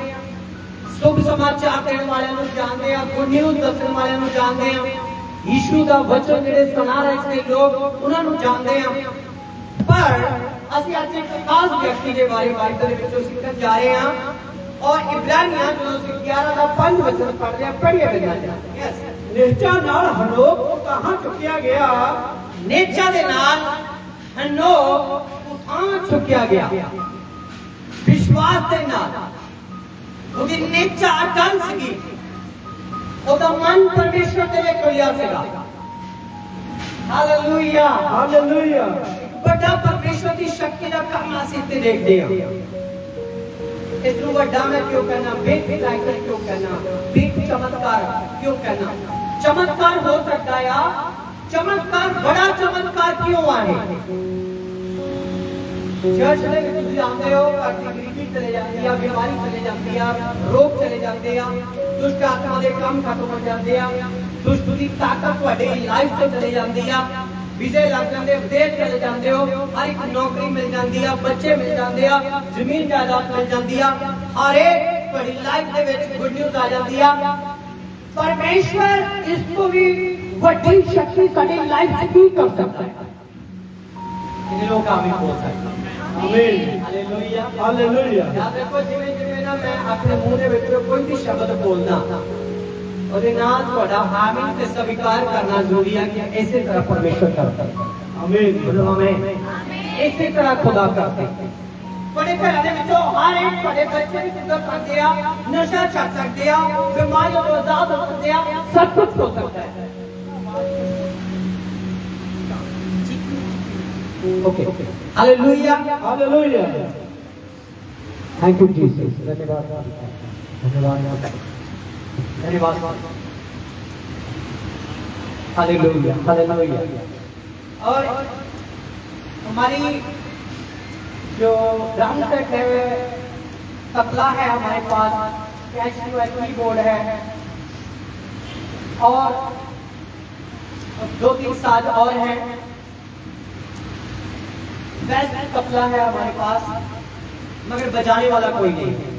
ਸ਼ੁਭ ਸਮਾਚਾਰ ਦੇਣ ਵਾਲਿਆਂ ਨੂੰ ਜਾਣਦੇ ਹਾਂ, ਗੁੱਡ ਨਿਊਜ਼ ਦੱਸਣ ਵਾਲਿਆਂ ਨੂੰ ਜਾਣਦੇ ਹਾਂ, ਯੀਸ਼ੂ ਦਾ ਵਚਨ ਜਿਹੜੇ ਸੁਣਾ ਰਹੇ ਸੀ ਲੋਕ, ਉਹਨਾਂ ਨੂੰ ਜਾਣਦੇ ਹਾਂ। ਪਰ ਅਸੀਂ ਅੱਜ ਇੱਕ ਖਾਸ ਵਿਅਕਤੀ ਦੇ ਬਾਰੇ ਬਾਈਬਲ ਦੇ ਵਿੱਚੋਂ ਸਿੱਖਣ ਜਾ ਰਹੇ ਹਾਂ ਔਰ ਇਬਰਾਨੀਆਂ ਜਦੋਂ ਅਸੀਂ 11 ਦਾ 5 ਵਚਨ ਪੜ੍ਹਦੇ ਹਾਂ, ਪੜ੍ਹੀਏ ਬਿਨਾਂ ਯੈਸ। ਨੇਚਾ ਨਾਲ ਹਨੋਕ ਕਹਾਂ ਚੁੱਕਿਆ ਗਿਆ, ਨੇਚਾ ਦੇ ਨਾਲ ਹਨੋਕ ਉਠਾਂ ਚੁੱਕਿਆ ਗਿਆ। ਵਿਸ਼ਵਾਸ ਦੇ ਨਾਲ ਉਹਦੀ ਨੇਚਾ ਅਟਲ ਸੀਗੀ, ਉਹਦਾ ਮਨ ਪਰਮੇਸ਼ਵਰ ਦੇ ਵਿੱਚ ਖੁੱਲਿਆ ਸੀਗਾ। Hallelujah, hallelujah. ਵੱਡਾ ਪਰਮੇਸ਼ਵਰ ਦੀ ਸ਼ਕਤੀ ਦਾ ਕੰਮ ਅਸੀਂ ਤੇ ਦੇਖਦੇ ਹਾਂ। ਇਸ ਨੂੰ ਵੱਡਾ ਮੈਂ ਕਿਉਂ ਕਹਿਣਾ, ਬਿਗ ਮਿਰਾਕਲ ਕਿਉਂ ਕਹਿਣਾ, ਬਿਗ ਚਮਤਕਾਰ ਕਿਉਂ ਕਹਿਣਾ? ਚਮਤਕਾਰ ਹੋ ਸਕਦਾ ਆ, ਚਮਤਕਾਰ ਬੜਾ ਚਮਤਕਾਰ ਕਿਉਂ ਆਏ? ਚਰਚ ਦੇ ਵਿੱਚ ਤੁਸੀਂ ਆਉਂਦੇ ਹੋ, ਤੁਹਾਡੀ ਗਰੀਬੀ ਚਲੇ ਜਾਂਦੀ ਆ, ਬਿਮਾਰੀ ਚਲੇ ਜਾਂਦੀ ਆ, ਰੋਗ ਚਲੇ ਜਾਂਦੇ ਆ, ਦੁਸ਼ਟ ਆਤਮਾ ਦੇ ਕੰਮ ਖਤਮ ਹੋ ਜਾਂਦੇ ਆ, ਦੁਸ਼ਟ ਦੀ ਤਾਕਤ ਤੁਹਾਡੀ ਲਾਈਫ ਤੋਂ ਚਲੇ ਜਾਂਦੀ ਆ। वीजे लग जाते, विदेश चले जाते हो, हर एक नौकरी मिल जाती है, बच्चे मिल जाते हैं, जमीन जायदाद मिल जाती है, हर एक बड़ी लाइफ के विच गुड न्यूज़ आ जाती है। परमेश्वर इसको भी बड़ी शक्ति साडी लाइफ च भी कर सकता है। कितने लोग आमीन बोल सकते हैं? आमीन। Hallelujah hallelujah. याद रखो जिवें जिवें ना मैं अपने मुंह दे विच कोई भी शब्द बोलना ਉਹਦੇ ਨਾਲ ਤੁਹਾਡਾ ਆਮੀਨ ਤੇ ਸਵੀਕਾਰ ਕਰਨਾ ਜ਼ਰੂਰੀ ਹੈ ਕਿ ਇਸੇ ਤਰ੍ਹਾਂ ਪਰਮੇਸ਼ਰ ਕਰਦਾ ਹੈ। आमीन। ਬੋਲੋ ਆਮੀਨ। ਇਸੇ ਤਰ੍ਹਾਂ ਖੁਦਾ ਕਰਦਾ ਹੈ। ਤੁਹਾਡੇ ਘਰਾਂ ਦੇ ਵਿੱਚੋਂ ਹਰ ਇੱਕ ਤੁਹਾਡੇ ਬੱਚੇ ਵੀ ਸਿੱਧਾ ਕਰਦੇ ਆ, ਨਸ਼ਾ ਛੱਡ ਸਕਦੇ ਆ, ਬਿਮਾਰੀਆਂ ਤੋਂ ਆਜ਼ਾਦ ਹੋ ਸਕਦੇ ਆ, ਸਭ ਕੁਝ ਹੋ ਸਕਦਾ ਹੈ। Okay hallelujah hallelujah. Thank you Jesus. धन्यवाद धन्यवाद धन्यवाद। Hallelujah hallelujah. और हमारी जो ड्रम सेट है, तबला है हमारे पास, कैशियो है, कीबोर्ड है और 2-3 साज और हैं। बेस्ट तबला है हमारे पास, मगर बजाने वाला कोई नहीं है।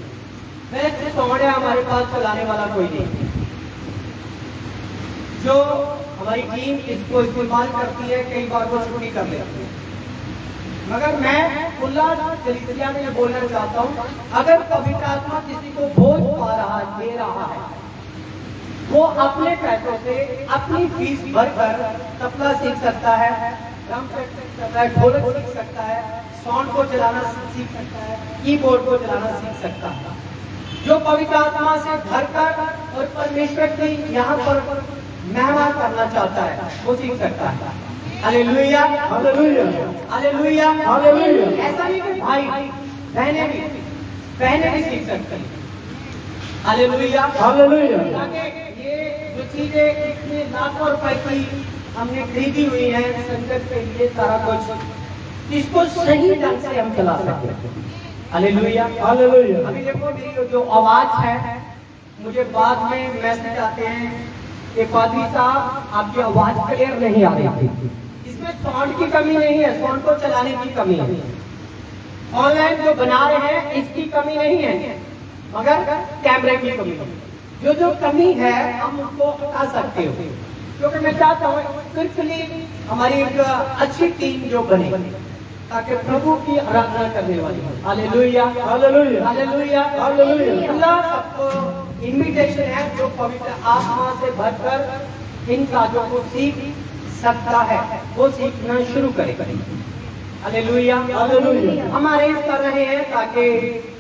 बेस्ट साउंड है हमारे पास, चलाने वाला कोई नहीं है। जो हमारी टीम इसको इस्तेमाल करती है, कई बार वो छुट्टी कर लेती है। मगर मैं खुला कलीसिया में ये बोलना चाहता हूँ, अगर पवित्र आत्मा किसी को बोझ पा रहा है, दे रहा है, वो अपने पैसों से अपनी फीस भरकर तबला सीख सकता है, ड्रम सेट सीख सकता है, ढोलक सीख सकता है, साउंड को चलाना सीख सकता है, कीबोर्ड को चलाना सीख सकता है। जो पवित्र आत्मा से भरकर और परमेश्वर की यहाँ पर महिमा करना चाहता है, वो सीख सकता है। Hallelujah hallelujah. Hallelujah hallelujah. ऐसा नहीं कि भाई बहनें भी सीख सकती हैं। Hallelujah hallelujah. ताकि ये जो चीजें इतने लाखों रुपए की हमने खरीदी हुई है संगत के लिए, सारा कुछ इसको सही ढंग से हम चला सकते हैं। Hallelujah hallelujah. अभी देखो मेरी जो आवाज है, मुझे बाद में मैसेज आते हैं कि पादरी साहब आपकी आवाज क्लियर नहीं आ रही थी। इसमें साउंड की कमी नहीं है, साउंड को चलाने की कमी है। ऑनलाइन जो बना रहे हैं इसकी कमी नहीं है, मगर कैमरे की कमी है। जो कमी है हम उसको हटा सकते हो, क्योंकि मैं चाहता हूँ सिर्फली हमारी एक अच्छी टीम जो बने, ताकि प्रभु की आराधना करने वाली हो। Hallelujah hallelujah. Hallelujah hallelujah. अल्लाह सबको इनविटेशन है जो पवित्र आत्मा से भरकर इन काजों को सीख सकता है, वो सीखना शुरू करे। Hallelujah hallelujah. हम अरेंज कर रहे हैं ताकि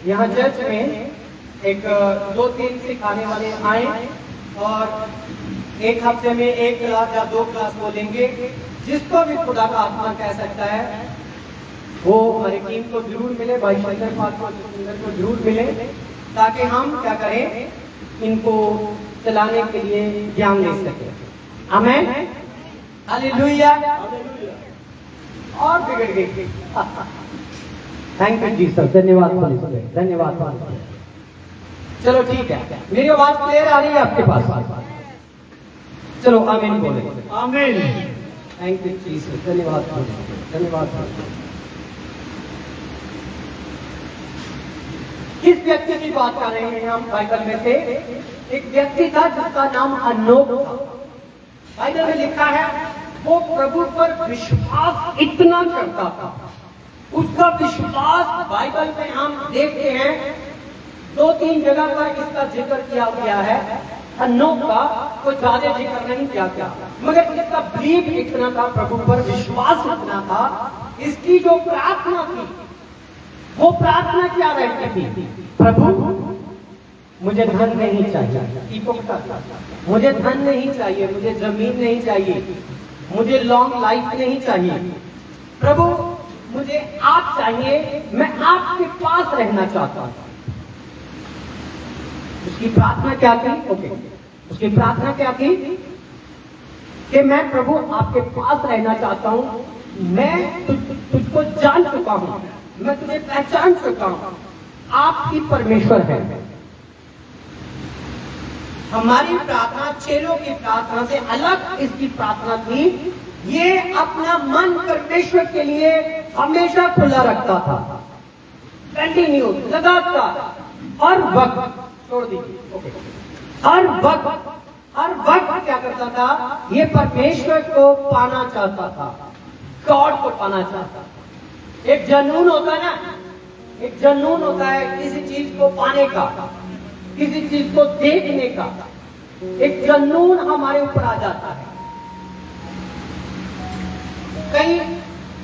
यहाँ चर्च में एक 2-3 सिखाने वाले आए और एक हफ्ते में 1 क्लास या 2 क्लास को लेंगे। जिसको भी खुदा का आत्मा कह सकता है वो हमारी टीम को जरूर मिले, भाई शंकर पाल को जरूर मिले, ताकि हम क्या करें, इनको चलाने के लिए ज्ञान ले सके। आमीन हालेलुया। और बिगड़ गई। Thank you Jesus. धन्यवाद धन्यवाद। चलो ठीक है, मेरी आवाज क्लियर आ रही है आपके पास? चलो आमीन बोले। आमीन। Thank you Jesus. धन्यवाद धन्यवाद। किस व्यक्ति की बात कर रहे हैं हम बाइबल में से? एक व्यक्ति था जिसका नाम अनोख था। बाइबल में लिखा है वो प्रभु पर विश्वास इतना करता था, उसका विश्वास बाइबल में हम देखते हैं 2-3 जगह पर इसका जिक्र किया गया है। अनोख का कोई ज्यादा जिक्र नहीं किया गया, मगर इसका बिलीव इतना था, प्रभु पर विश्वास इतना था। इसकी जो प्रार्थना थी, वो प्रार्थना क्या रहती थी? प्रभु मुझे धन नहीं चाहिए, मुझे धन नहीं चाहिए, मुझे जमीन नहीं चाहिए, मुझे लॉन्ग लाइफ नहीं चाहिए, प्रभु मुझे आप चाहिए, मैं आपके पास रहना चाहता हूं। उसकी प्रार्थना क्या थी? ओके, उसकी प्रार्थना क्या थी? कि मैं प्रभु आपके पास रहना चाहता हूं, मैं तुझको जान चुका हूं, मैं तुझे पहचान चुका हूं, आपकी परमेश्वर है। हमारी प्रार्थना चेलों की प्रार्थना से अलग इसकी प्रार्थना थी। ये अपना मन परमेश्वर के लिए हमेशा खुला रखता था, कंटिन्यू, लगातार, हर वक्त, छोड़ दीजिए, ओके, हर वक्त क्या करता था, ये परमेश्वर को पाना चाहता था, गॉड को पाना चाहता था। एक जुनून होता है ना, एक जुनून होता है किसी चीज को पाने का, किसी चीज को देखने का, एक जुनून हमारे ऊपर आ जाता है। कई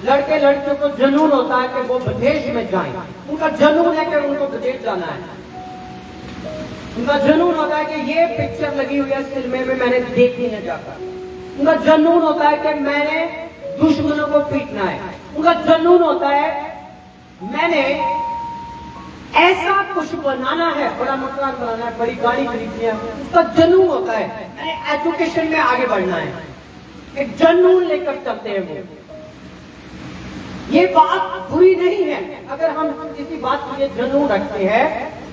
लड़के लड़कियों को जुनून होता है कि वो विदेश में जाएं, उनका जुनून है कि उनको विदेश जाना है। उनका जुनून होता है कि ये पिक्चर लगी हुई है सिनेमा में, मैंने देखनी है जाकर। उनका जुनून होता है कि मैंने दुश्मनों को पीटना है। उनका जुनून होता है मैंने ऐसा कुछ बनाना है, बड़ा मकान बनाना है, बड़ी गाड़ी खरीदनी है। उसका जुनून होता है मैंने एजुकेशन में आगे बढ़ना है। एक जुनून लेकर चलते हैं वो। ये बात बुरी नहीं है अगर हम किसी बात के लिए जुनून रखते हैं,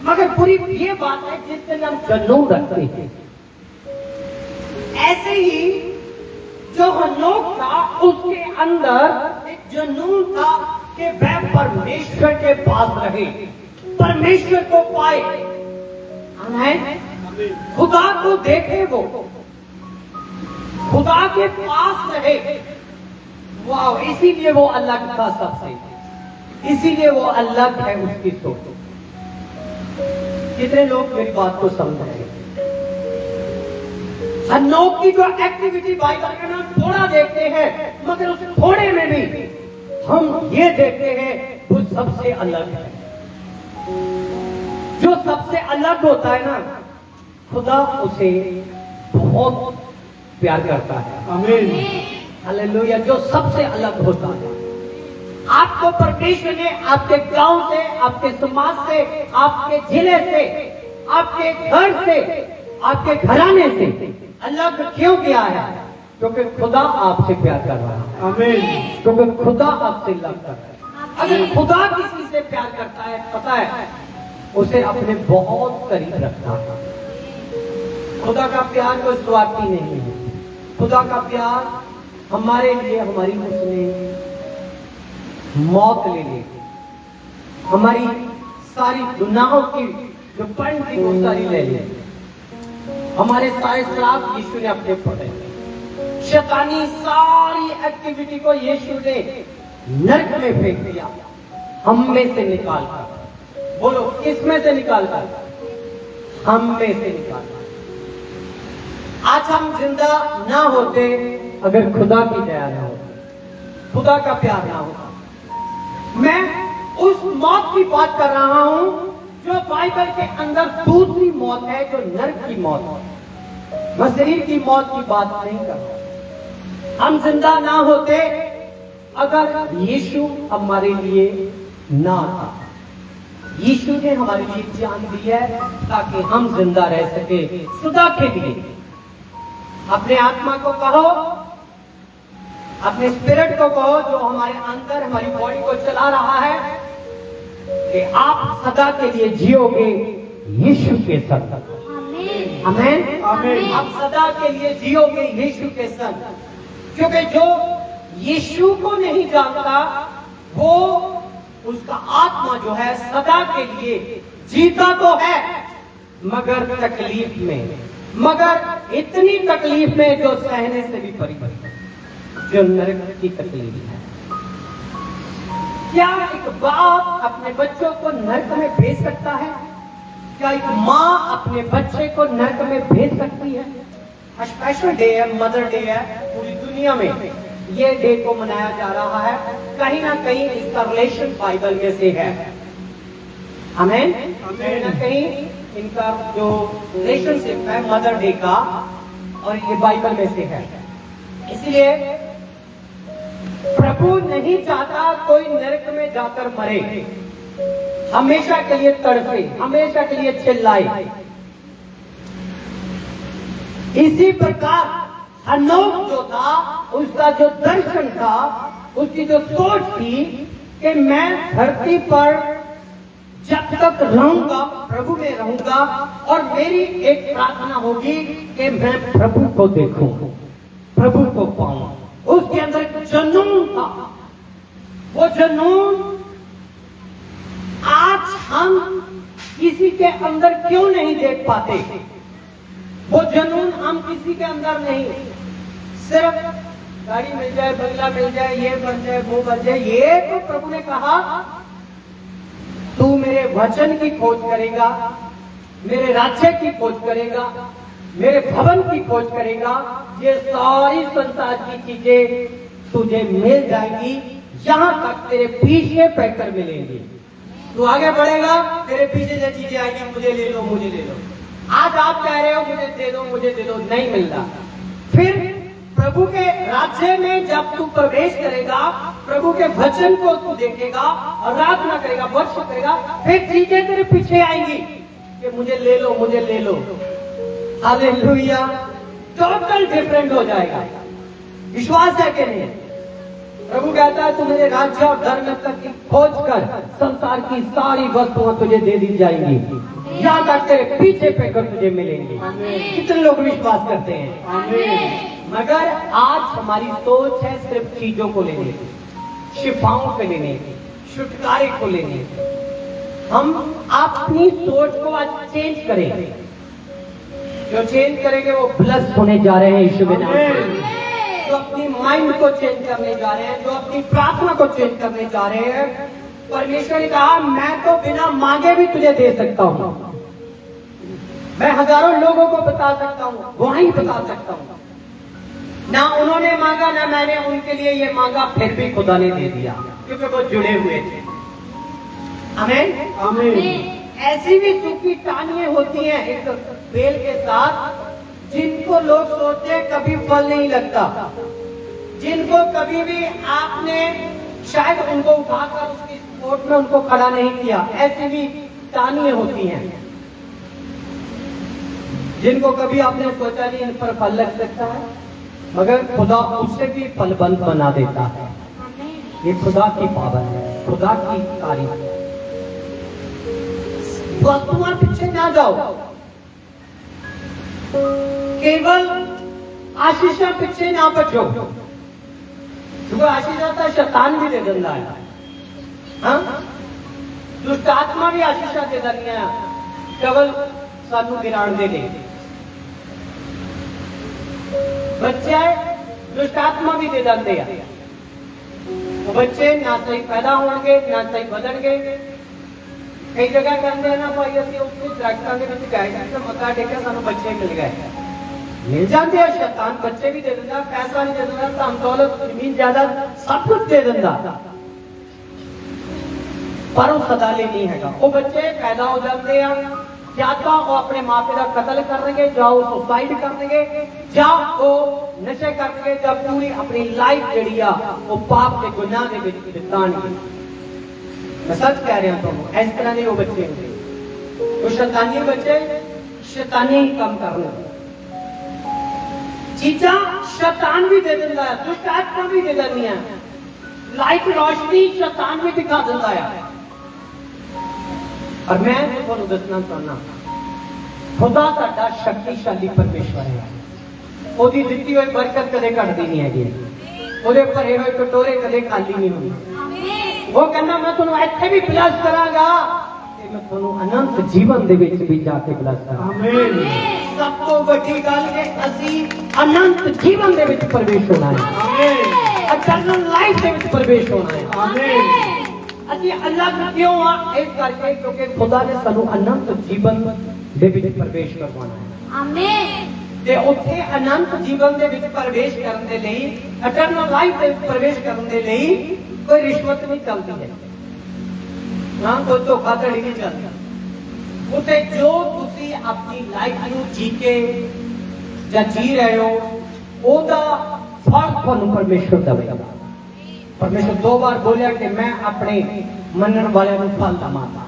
मगर बुरी ये बात है जिसके लिए हम जुनून रखते हैं। ऐसे ही जो हनोक था उसके अंदर एक जुनून था कि वह परमेश्वर के पास रहे, परमेश्वर को पाए, खुदा को देखे, वो खुदा के पास रहे। वाह, इसीलिए वो अलग था सबसे, इसीलिए वो अलग है उसकी सोच। कितने लोग मेरी बात को समझ रहे हैं? हनोक की जो एक्टिविटी बाइबल में हम थोड़ा देखते हैं, मगर उस थोड़े में भी हम ये देखते हैं वो सबसे अलग है। जो सबसे अलग होता है ना, खुदा उसे बहुत प्यार करता है। आमीन। हालेलुया। जो सबसे अलग होता है, आपको परमेश्वर ने आपके गांव से, आपके समाज से, आपके जिले से, आपके घर से, आपके घराने से अलग क्यों किया है? क्योंकि खुदा आपसे प्यार कर रहा है। आमीन। क्योंकि खुदा आपसे लव कर रहा है। अगर खुदा किसी से प्यार करता है, पता है, उसे अपने बहुत करीब रखता है। खुदा का प्यार कोई स्वार्थी नहीं है। खुदा का प्यार हमारे लिए, हमारी उसने मौत ले ली, हमारी सारी गुनाहों की जो पंड थी वो सारी ले ली, हमारे सारे श्राप यीशु ने अपने पड़े, शैतानी सारी एक्टिविटी को यीशु ने नरक में फेंक दिया, हम में से निकाल कर। बोलो, किसमें से निकाल कर? हम में से निकाल कर। आज हम जिंदा ना होते अगर खुदा की दया ना होती, खुदा का प्यार ना होता। मैं उस मौत की बात कर रहा हूं जो बाइबल के अंदर दूसरी मौत है, जो नरक की मौत है। मैं शरीर की मौत की बात नहीं कर रहा। हम जिंदा ना होते अगर यीशु हमारे लिए ना था। यीशु ने हमारे लिए जान दी है ताकि हम जिंदा रह सके सदा के लिए। अपने आत्मा को कहो, अपने स्पिरिट को कहो जो हमारे अंदर, हमारी बॉडी को चला रहा है, कि आप सदा के लिए जियोगे यीशु के संग। आमीन। आमीन। आप सदा के लिए जियोगे यीशु के संग, क्योंकि जो यीशु को नहीं जानता वो, उसका आत्मा जो है सदा के लिए जीता तो है मगर तकलीफ में, मगर इतनी तकलीफ में जो सहने से भी परी, जो नरक की तकलीफ है। क्या एक बाप अपने बच्चों को नरक में भेज सकता है? क्या एक माँ अपने बच्चे को नरक में भेज सकती है? स्पेशल डे है, मदर डे है, पूरी दुनिया में ये डे को मनाया जा रहा है। कहीं ना कहीं इसका रिलेशन बाइबल में से है। आमीन। कहीं ना कहीं इनका जो रिलेशनशिप है मदर डे का, और ये बाइबल में से है। इसलिए प्रभु नहीं चाहता कोई नरक में जाकर मरे, हमेशा के लिए तड़पे, हमेशा के लिए चिल्लाए। इसी प्रकार हनोक जो था, उसका जो दर्शन था, उसकी जो सोच थी कि मैं धरती पर जब तक रहूंगा प्रभु में रहूंगा, और मेरी एक प्रार्थना होगी कि मैं प्रभु को देखूं, प्रभु को पाऊं। उसके अंदर एक जुनून था, वो जुनून आज हम किसी के अंदर क्यों नहीं देख पाते? वो जुनून हम किसी के अंदर नहीं, सिर्फ गाड़ी मिल जाए, बंगला मिल जाए, ये बन जाए, वो बन जाए, ये तो प्रभु ने कहा तू मेरे वचन की खोज करेगा, मेरे राज्य की खोज करेगा, मेरे भवन की खोज करेगा, ये सारी संसार की चीजें तुझे मिल जाएंगी, यहां तक तेरे पीछे पैकर मिलेंगी। तू आगे बढ़ेगा, तेरे पीछे जो चीजें आएंगी, मुझे ले लो, मुझे ले लो। आज आप कह रहे हो मुझे दे दो, मुझे दे दो, नहीं मिल रहा। फिर प्रभु के राज्य में जब तू प्रवेश करेगा, प्रभु के वचन को तू देखेगा, आराधना करेगा, वर्षिप करेगा, फिर चीजें तेरे पीछे आएंगी कि मुझे ले लो, मुझे ले लो। हालेलुया, टोटल डिफरेंट हो जाएगा। विश्वास है कि नहीं? प्रभु कहता है तू मेरे राज्य और धर्म तक की खोज कर, संसार की सारी वस्तुएं तुझे दे दी जाएंगी, यहाँ तक तेरे पीछे पैकर तुझे मिलेंगे। कितने लोग विश्वास करते हैं? मगर आज हमारी सोच है सिर्फ चीजों को लेने, शिफाओं को लेने, छुटकारे को लेने। हम अपनी सोच को आज चेंज करें। जो चेंज करेंगे वो प्लस होने जा रहे हैं यीशु के नाम से। जो अपनी माइंड को चेंज करने जा रहे हैं, जो अपनी प्रार्थना को चेंज करने जा रहे हैं, परमेश्वर ने कहा मैं तो बिना मांगे भी तुझे दे सकता हूं। मैं हजारों लोगों को बता सकता हूं, वहीं बता सकता हूं, ना उन्होंने मांगा ना मैंने उनके लिए ये मांगा, फिर भी खुदा ने दे दिया, क्योंकि वो जुड़े हुए थे। आमीन, आमीन। ऐसी भी सूखी टानियां होती हैं एक बेल के साथ, जिनको लोग सोचते हैं कभी फल नहीं लगता, जिनको कभी भी आपने शायद उनको उठाकर उसकी सपोर्ट में उनको खड़ा नहीं किया। ऐसी भी टानियां होती हैं जिनको कभी आपने सोचा नहीं इन पर फल लग सकता है, मगर खुदा उससे भी फलबंद बना देता है। ये खुदा की पावर है, खुदा की तारीफ है। वस्तुओं पीछे ना जाओ, केवल आशीषा पीछे ना बचो। जो आशीष आता है शैतान भी दे देता है, हाँ? दुष्ट आत्मा भी आशीषा दे देती है, केवल सानू गिराण दे दे। बच्चे दुष्ट आत्मा भी दे देते हैं, वो बच्चे ना सही पैदा होंगे ना सही बदलगे। कई जगह कहते हैं ना भाई असं उत्ते दरख्तों के विच गए तो मत्था टेकिया सानू बच्चे मिल गए, मिल जाते हैं। शैतान बच्चे भी दे देता, पैसा नहीं दे देता, धन दौलत जमीन जायदाद सब कुछ दे देता, पर वो सदाले नहीं है। वो बच्चे पैदा हो जाते हैं, या तो वो अपने माँ पिता का कत्ल करेंगे, या वो सुसाइड करेंगे, या वो नशे करेंगे, या पूरी अपनी लाइफ जड़ी वो पाप के गुनाह के विच बिताएंगे। मैं सच कह रहा हूं, इस तरह के वो बच्चे होंगे। तो शैतानी बच्चे शैतानी ही कम करना चीजा शैतान भी दे देता है, दुष्ट आत्मा भी दे देती है, लाइट रोशनी शैतान भी दिखा देता है। और मैं तुहानू दसना चाहना, खुदा साडा शक्तिशाली परमेश्वर है। ओदी दित्ती हुई बरकत कदे घटदी नहीं है, ओदे भरे हुए कटोरे कदे खाली नहीं होंगे। वो कहना मैं तुहानू इत्थे भी प्लस करांगा, ते मैं तुहानू अनंत जीवन दे विच भी जाके प्लस करांगा। आमीन। सब तो बड़ी गल है असी अनंत जीवन दे विच प्रवेश होना है। आमीन। इटर्नल लाइफ दे विच प्रवेश होना है। आमीन। असी अलग क्यों आ? इस करके क्योंकि खुदा ने सानू अनंत जीवन दे विच प्रवेश करवाना है। आमीन। ते उत्थे अनंत जीवन दे विच प्रवेश करन दे लई, इटर्नल लाइफ दे विच प्रवेश करन दे लई कोई रिश्वत नहीं चलती है, ना कोई धोखाधड़ी नहीं चलती। उत्थे जो तुसी अपनी लाइफ नू जी के या जी रहे हो, ओदा फल तुहानू परमेश्वर देवेगा। परमेश्वर 2 बार बोलिया कि मैं अपने मनन वाले नू फल दवांगा।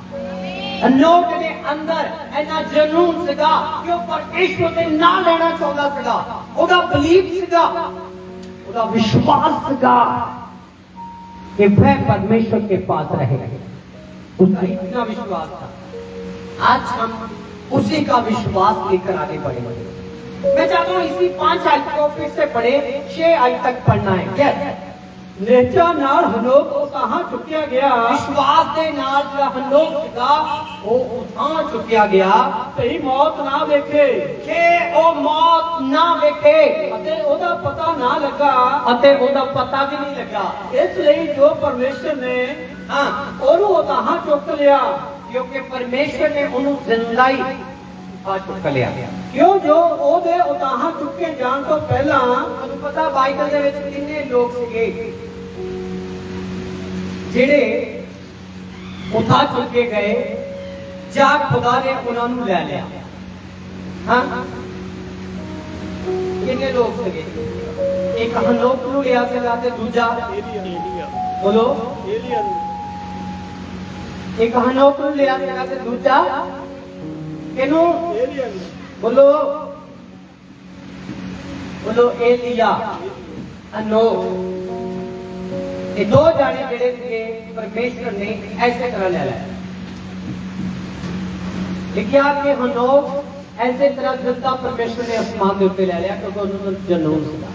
लोग ने अंदर इन्ना जनून सीगा कि परमेश्वर दे नाम लेना चाहता सीगा, ओदा बिलीफ सीगा, ओदा विश्वास सीगा कि वह परमेश्वर के पास रहेगा। उसका इतना विश्वास था। आज हम उसी का विश्वास लेकर आगे बढ़ेंगे। मैं चाहता हूँ इसी 5 आयत को फिर से पढ़े, 6 आयत तक पढ़ना है। यस, नेचा नाल हनोक उतां चुकिया गया विश्वास के नाल जो हनोक सीगा वो उठां चुकिया गया तई मौत ना वेखे कि वो मौत ना वेखे ਅਤੇ ਉਹਦਾ ਪਤਾ ਨਾ ਲੱਗਾ। ਅਤੇ ਉਹਦਾ ਪਤਾ ਵੀ ਨਹੀਂ ਲੱਗਾ। ਇਸ ਲਈ ਜੋ ਪਰਮੇਸ਼ਰ ਨੇ हाँ, ਉਹਨੂੰ ਉਤਾਂ ਚੁੱਕ ਲਿਆ, क्योंकि परमेश्वर ने उन्हें जिंदा ही आ चुक लिया। ਕਿਉਂ ਜੋ ਉਹਦੇ ਉਤਾਂ ਚੁੱਕੇ ਜਾਣ ਤੋਂ ਪਹਿਲਾਂ ਤੁਹਾਨੂੰ ਪਤਾ ਬਾਈਬਲ ਦੇ ਵਿੱਚ ਕਿੰਨੇ ਲੋਕ ਸੀਗੇ ਜਿਹੜੇ ਉਠਾ ਚੁੱਕੇ ਗਏ ਜਾਂ ਖੁਦਾ ਨੇ ਉਹਨਾਂ ਨੂੰ ਲੈ ਲਿਆ। ਹਾਂ, ਕਿੰਨੇ ਲੋਕ ਸੀਗੇ? ਇੱਕ ਹਨੋਕ ਨੂੰ ਲਿਆ ਸੀਗਾ ਤੇ ਦੂਜਾ ਬੋਲੋ ਇੱਕ ਹਨੋਕ ਨੂੰ ਲਿਆ ਸੀਗਾ ਤੇ ਦੂਜਾ ਕਿਹਨੂੰ? ਬੋਲੋ ਬੋਲੋ ਏਲੀਆ ਹਨੋਕ। ये दो जाने जड़े थे परमेश्वर ने ऐसे तरह ले लिया। लिखिया कि हनोक ऐसे तरह जिंदा परमेश्वर ने आसमान के उत्ते ले लिया क्योंकि उन्होंने जनून सीगा।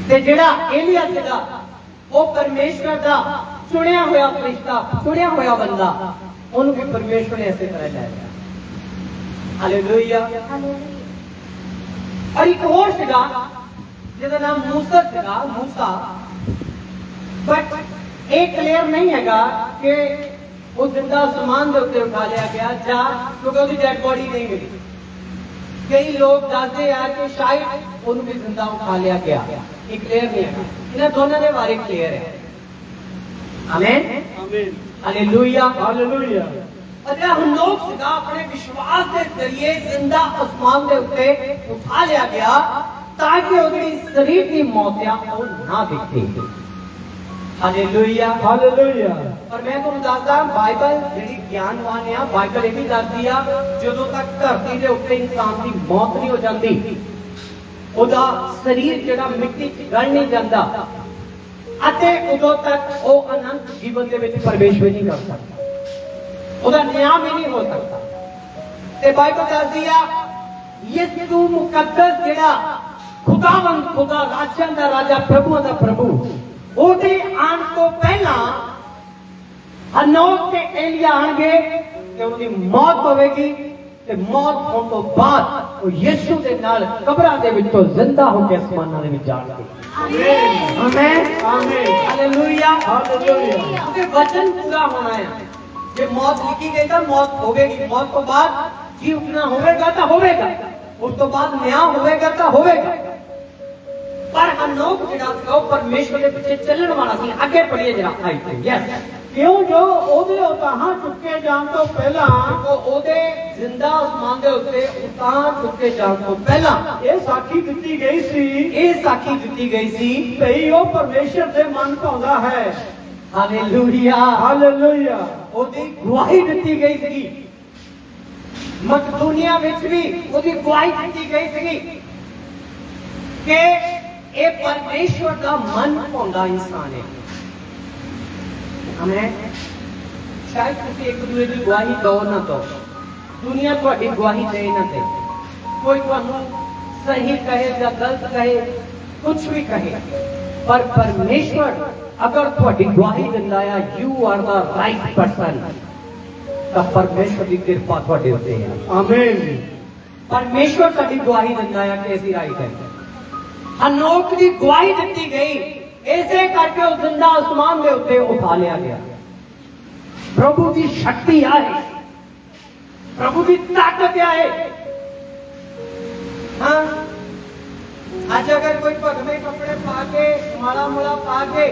ते जेड़ा एलिया सीगा वो परमेश्वर दा चुनिया होया फरिश्ता, चुनिया होया बंदा, उन्होंने भी परमेश्वर ने ऐसे तरह ले लिया। हालेलुया। और एक और सीगा जिसका नाम मूसा सीगा, मूसा। बट एक क्लियर नहीं हैगा कि वो जिंदा आसमान के उत्ते उठा लिया गया जा क्योंकि उसकी डेड बॉडी नहीं मिली। कई लोग दसते हैं कि शायद उन्हें भी जिंदा उठा लिया गया। ये क्लियर नहीं है, इन्हें दोनों के बारे क्लियर है। आमीन ਆਮੀਨ हालेलुया ਹਾਲੇਲੂਇਆ। अगर हम लोग सीधा अपने विश्वास के जरिए जिंदा आसमान के उत्ते उठा लिया गया ताकि उनकी शरीर की मौत या वो ना दिखे। Hallelujah hallelujah. और मैं तुम दसदा बाइबल जी ज्ञानवान है, बाइबल ये भी दसदी आ जो तक धरती के उत्ते इंसान की मौत नहीं हो जाती ओदा शरीर जेड़ा मिट्टी च गल नहीं जाता अते उदों तक वो अनंत जीवन के विच प्रवेश भी नहीं कर सकता, ओदा न्याय भी नहीं हो सकता। ते बाइबल दसदी आ यीशु मुकद्दस जेड़ा खुदावंद खुदा राजां दा राजा प्रभुआं दा प्रभु ਉਹਦੇ ਆਉਣ ਤੋਂ ਪਹਿਲਾਂ ਹਨੋਕ ਤੇ ਏਲੀਆ ਆਣਗੇ ਤੇ ਉਹਦੀ ਮੌਤ ਹੋਵੇਗੀ ਤੇ ਮੌਤ ਹੋਣ ਤੋਂ ਬਾਅਦ ਉਹ ਯਿਸੂ ਦੇ ਨਾਲ ਕਬਰਾਂ ਦੇ ਵਿੱਚੋਂ ਜ਼ਿੰਦਾ ਹੋ ਕੇ ਅਸਮਾਨਾਂ ਦੇ ਵਿੱਚ ਜਾਣਗੇ। ਆਮੀਨ ਆਮੀਨ ਆਮੀਨ ਹਾਲੇਲੂਇਆ ਹਾਲੇਲੂਇਆ। ਉਹਦੇ ਵਚਨ ਪੂਰਾ ਹੋਣਾ ਹੈ। ਜੇ ਮੌਤ ਲਿਖੀ ਗਈ ਤਾਂ ਮੌਤ ਹੋਵੇਗੀ, ਮੌਤ ਤੋਂ ਬਾਅਦ ਜੀ ਉੱਠਣਾ ਹੋਵੇਗਾ ਤਾਂ ਹੋਵੇਗਾ, ਉਸ ਤੋਂ ਬਾਅਦ ਨਿਆਂ ਹੋਵੇਗਾ ਤਾਂ ਹੋਵੇਗਾ। पर हनोक जिहड़ा सीगा वो परमेश्वर के पीछे चलण वाला सी। आगे पढ़िए जरा आई यस ਕਿਉਂ ਜੋ ਉਹਦੇ ਉਤਾਂ ਚੁੱਕੇ ਜਾਣ ਤੋਂ ਪਹਿਲਾਂ ਉਹਦੇ ਜ਼ਿੰਦਾ ਆਸਮਾਨ ਦੇ ਉੱਤੇ ਉਤਾਂ ਚੁੱਕੇ ਜਾਣ ਤੋਂ ਪਹਿਲਾਂ ਇਹ ਸਾਖੀ ਦਿੱਤੀ ਗਈ ਸੀ ਇਹ ਸਾਖੀ ਦਿੱਤੀ ਗਈ ਸੀ ਭਈ ਉਹ ਪਰਮੇਸ਼ਰ ਦੇ ਮਨ ਭਾਉਂਦਾ ਹੈ। Hallelujah hallelujah. ਉਹਦੀ ਗਵਾਹੀ ਦਿੱਤੀ ਗਈ ਸੀ। ਮਕਦੂਨੀਆ ਵਿੱਚ ਵੀ ਉਹਦੀ ਗਵਾਹੀ ਦਿੱਤੀ ਗਈ ਸੀ ਕਿ ਇਹ परमेश्वर का मन पाਉਂਦਾ इंसान है। हमें शायद किसी एक दूसरे की गवाही दो ना दो, दुनिया ਤੁਹਾਡੀ गवाही दे ना दे, कोई ਤੁਹਾਨੂੰ सही कहे या गलत कहे, कुछ भी कहे, पर परमेश्वर अगर ਤੁਹਾਡੀ गवाही ਦਿੰਦਾ ਆ you are the right person ਤਾਂ परमेश्वर ਦੀ ਕਿਰਪਾ ਤੁਹਾਡੇ ਉੱਤੇ ਹੈ। ਆਮੀਨ। परमेश्वर ਸਾਡੀ गवाही ਦਿੰਦਾ ਆ ਕਿ ਅਸੀਂ ਰਾਈਟ ਹੈ। हनोक की गवाही दी गई ऐसे करके उस जिंदा आसमान के उत्ते उठा लिया गया। प्रभु की शक्ति आए, प्रभु की ताकत आए। हाँ, आज अगर कोई भगवे कपड़े पा के माड़ा मोड़ा पा के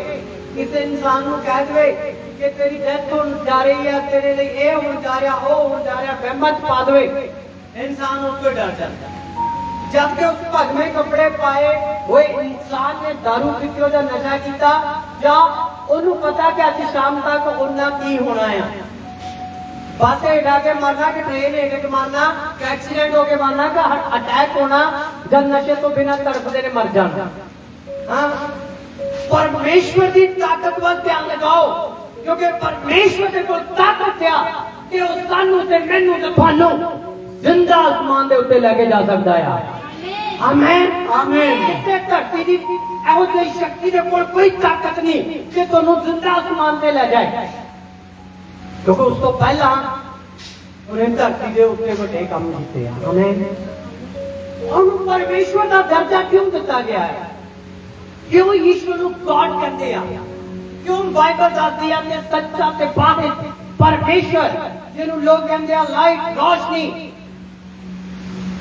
किसी इंसान को कह दे कि तेरी डेथ होने जा रही है, तेरे लिए ये होने जा रहा, वो होने जा रहा, बहमत पा दे, इंसान उसको डर जाता है। जबकि उस भगवे कपड़े पाए हुए इंसान ने दारू पीती या नशा किया या उन्होंने पता कि अज शाम तक उन्ना की होना है, बस हिटा के मरना कि ट्रेन हिट के मरना कि एक्सीडेंट होके मरना कि अटैक होना या नशे तो बिना तड़पते ने मर जाना। हाँ, परमेश्वर की ताकत पर ध्यान लगाओ। क्योंकि परमेश्वर दे कोल ताकत आ कि उस सानू ते मैनू ते थानू जिंदा आसमान दे उत्ते लेके जा सकदा है। आमीन आमीन। इसे धरती दी ਇਹੋ ਜਿਹੀ शक्ति दे कोल कोई ताकत नहीं कि ਤੁਹਾਨੂੰ जिंदा आसमान ते ले जाए, क्योंकि उस तो पहला उन्हें धरती दे उत्ते बड़े काम कीते हैं। आमीन। और परमेश्वर का दर्जा क्यों दिता गया है? क्यों ईश्वर को गॉड कहते हैं? क्यों बाइबल दसदी है कि सच्चा ते वाहिद परमेश्वर जिन्हों लोग कहते हैं लाइट रोशनी,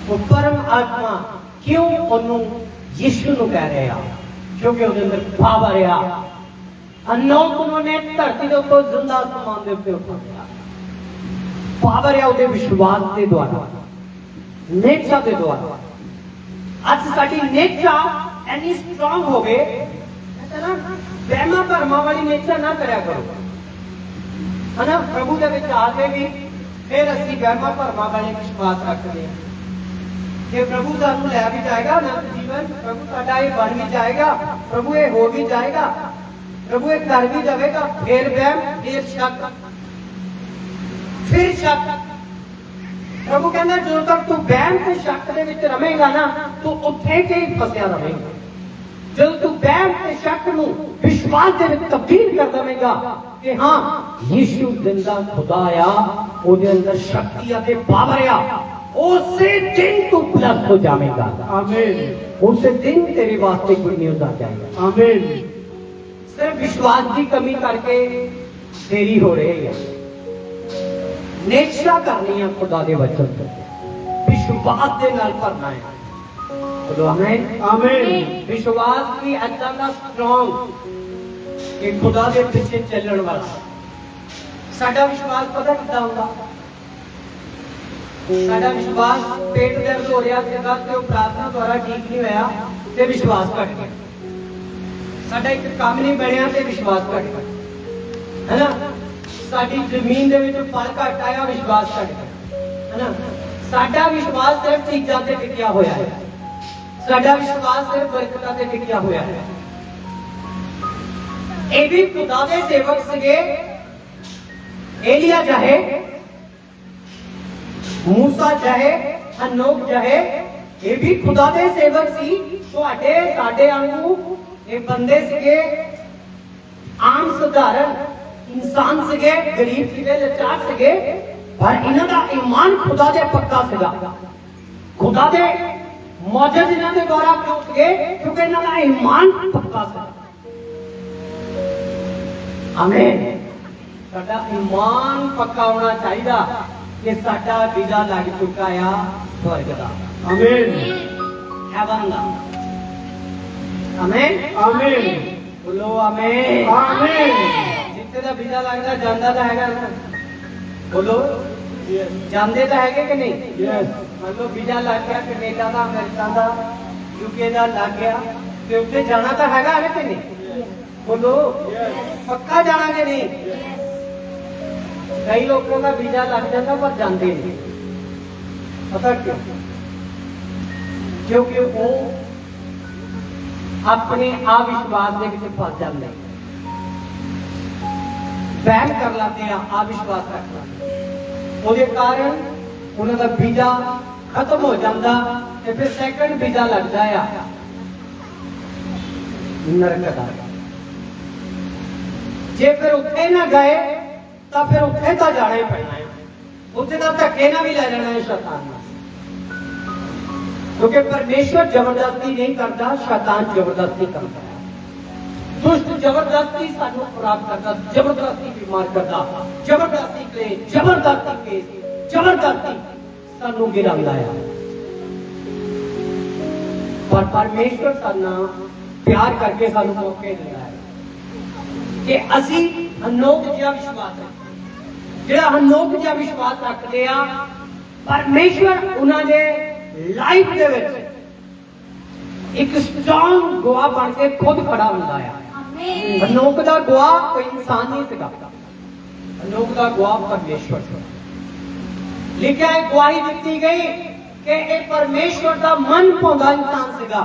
वो परम आत्मा क्यों उन्हों यीशु को कह रहे हैं? क्योंकि उसके अंदर पावर है। अनोख उन्होंने धरती के ऊपर जिंदा आसमान के ऊपर उठाया। पावर है उसके विश्वास के द्वारा, नेचा के द्वारा। आज साडी नेचा एनी स्ट्रांग हो गए ना, वहमा भरमा वाली नेचा ना करया करो, है ना। प्रभु के विच आके भी फिर असीं वहमा भरमा वाले विश्वास रखते हैं कि प्रभु सानू लै भी जाएगा अनंत जीवन, प्रभु साडा ये बन भी जाएगा, प्रभु ये हो भी जाएगा, प्रभु ये कर भी जाएगा। फिर वहम, फिर शक, फिर शक। प्रभु कहना जो तक तू वहम ते शक दे विच रवेगा ना, तू उत्थे के ही फसिया रहेगा। जो तू वहम ते शक नू विश्वास दे विच तब्दील कर देवेगा कि हाँ यीशु जिंदा खुदा आ, ओदे अंदर शक्ति अते पावर आ, उसे दिन तू प्लस हो जाएगा। आमीन। उसे दिन तेरे वास्ते गुड न्यूज़ आ जाएगा। आमीन। सिर्फ विश्वास की कमी करके देरी हो रही है। नेचरा करनी है खुदा के वचन से, विश्वास के नाल करना है। बोलो आमीन आमीन। विश्वास की ऐसा ना स्ट्रांग कि खुदा के पीछे चलने वाला। साडा विश्वास पता कितना होगा? साडा विश्वास पेट दर्द हो रहा सीगा ते वो प्रार्थना द्वारा ठीक नहीं होया ते विश्वास घट गया। साडा एक काम नहीं बनया ते विश्वास घट गया, है ना। साडी जमीन दे विच फल घट आया, विश्वास घट गया, है ना। साडा विश्वास सिर्फ चीज़ां ते टिकिया होया है, साडा विश्वास सिर्फ बरकतां ते टिकिया होया है। ये भी खुदा दे सेवक सगे, एलिया चाहे, मूसा चाहे, हनोक चाहे, ये भी खुदा दे सेवक सी। तुहाडे साडे वांगू ये बंदे सगे, आम साधारण इंसान सगे, गरीब सगे, लाचार सगे, पर इन्हां दा ईमान खुदा दे पक्का सगा। खुदा दे मौजूद इन्हां दे द्वारा क्यों सगे? क्योंकि इन्हां दा ईमान पक्का सगा। आमीन। साडा ईमान पक्का होना चाहिए कि साडा वीजा लग चुका है स्वर्ग दा। आमीन। हेवन दा। आमीन आमीन। बोलो आमीन आमीन। जिथे दा वीजा लगदा जांदा दा हैगा ना, बोलो जांदे दा हैगे कि नहीं? यस। मतलब वीजा लग गया कनेडा दा, अमेरिका दा, यूके दा लग गया ते उत्थे जाना ता हैगा है कि नहीं? बोलो पक्का जाना कि नहीं? कई लोगों का वीजा लग जाता पर जाते नहीं। पता क्यों? क्योंकि वो अपने अविश्वास के विच फस जाते हैं, वहम कर लेते हैं, अविश्वास रख लेते। उसके कारण उन्होंने वीजा खत्म हो जाता तो फिर सैकंड वीजा लग जाया नरक दा। जे फिर उत्थे ना गए तो फिर उत्थे तो जाना ही पैना है, उत्थे तो धक्के ना भी ले जाना है शैतान ने। क्योंकि परमेश्वर जबरदस्ती नहीं करता, शैतान जबरदस्ती करता है। दुष्ट जबरदस्ती सानू खराब करता, जबरदस्ती बीमार करता, जबरदस्ती क्लेश, जबरदस्ती केस, जबरदस्ती सानू गिरांदा है। पर परमेश्वर साना प्यार करके सानू मौके दिंदा है कि असी अनोख जिहा विश्वास रखते, जिहड़ा अनोख जिहा विश्वास रखते आ, परमेश्वर उन्हां दे लाइफ दे विच एक स्ट्रांग गवाह बन के खुद खड़ा हुंदा है। अनोख दा गवाह कोई इंसान नहीं सीगा, अनोख दा गवाह परमेश्वर सीगा। लिखिया है, गवाही दी गई कि एक परमेश्वर दा मन पाउंदा इंसान सीगा।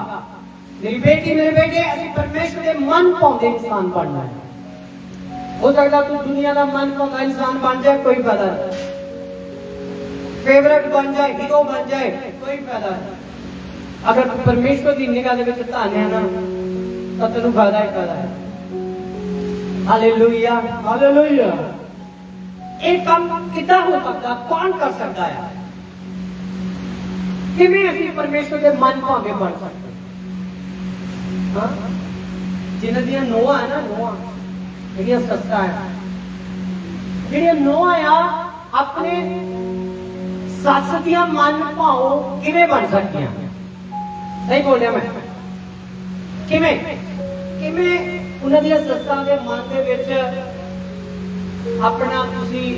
मेरी बेटी मेरे बेटे, असीं परमेश्वर दे मन पाउंदे इंसान बनना है। हो सकता तू दुनिया का मन भागा इंसान बन जाए, कोई फायदा नहीं। फेवरेट बन जाए, हीरो बन जाए, कोई फायदा नहीं। अगर तू परमेश्वर की निगाह दे विच धन है ना, तो तेनू फायदा ही फायदा है। Hallelujah, hallelujah. एक काम कितना हो सकता, कौन कर सकता है? किवें असीं परमेश्वर के मन भागे बन सकते? हाँ, जिन्हां दियां नोआं है ना, नोआं ਜਿਹੜੀਆਂ ਸੱਸਾਂ ਆ, ਜਿਹੜੀਆਂ ਨੋਹਾਂ ਆ, ਆਪਣੇ ਸੱਸ ਦੀਆਂ ਮਨ ਭਾਉ ਕਿਵੇਂ ਬਣ ਸਕਦੀਆਂ? ਸਹੀ ਬੋਲਿਆ ਮੈਂ? ਕਿਵੇਂ ਕਿਵੇਂ ਉਹਨਾਂ ਦੀਆਂ ਸੱਸਾਂ ਦੇ ਮਨ ਦੇ ਵਿੱਚ ਆਪਣਾ ਤੁਸੀਂ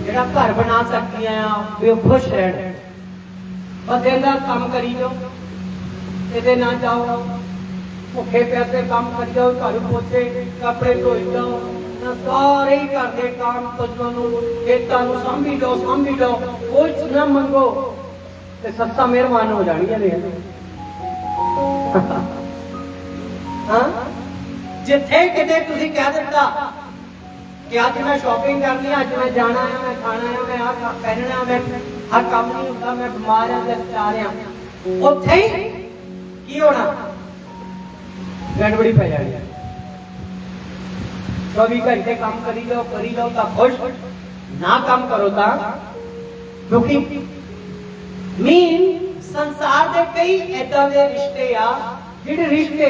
ਜਿਹੜਾ ਘਰ ਬਣਾ ਸਕਦੀਆਂ ਆ ਵੀ ਉਹ ਖੁਸ਼ ਰਹਿਣ, ਬੰਦੇ ਦਾ ਕੰਮ ਕਰੀ ਜਾਓ, ਕਿਤੇ ਨਾ ਜਾਓ, ਭੁੱਖੇ ਪੈਸੇ ਕੰਮ ਕਰੀ ਜਾਓ, ਘਰ ਪੋਚੇ ਕੱਪੜੇ ਧੋਈ ਜਾਓ, ਨਾ ਸਾਰੇ ਹੀ ਘਰ ਦੇ ਕੰਮ ਪਸ਼ੂਆਂ ਨੂੰ ਖੇਤਾਂ ਨੂੰ ਸਾਂਭੀ ਜਾਓ, ਕੁਝ ਨਾ ਮੰਗੋ ਤੇ ਸੱਸਾਂ ਮਿਹਰਬਾਨ ਹੋ ਜਾਣਗੀਆਂ ਨੇ। ਹਾਂ, ਜਿੱਥੇ ਕਿਤੇ ਤੁਸੀਂ ਕਹਿ ਦਿੱਤਾ ਕਿ ਅੱਜ ਮੈਂ ਸ਼ਾਪਿੰਗ ਕਰਨੀ ਆ, ਅੱਜ ਮੈਂ ਜਾਣਾ ਆ, ਮੈਂ ਖਾਣਾ ਆ, ਮੈਂ ਆਹ ਪਹਿਨਣਾ, ਮੈਂ ਹਰ ਕੰਮ ਨਹੀਂ ਹੁੰਦਾ, ਮੈਂ ਬਿਮਾਰ ਆ, ਮੈਂ ਵਿਚਾਰ ਆ, ਉੱਥੇ ਹੀ ਕੀ ਹੋਣਾ? गड़बड़ी पै जानी है। 24 घंटे काम करी जाओ तो खुश, ना काम करो तो दुखी। मीन संसार के कई ऐसा दे रिश्ते आ, जिहड़े रिश्ते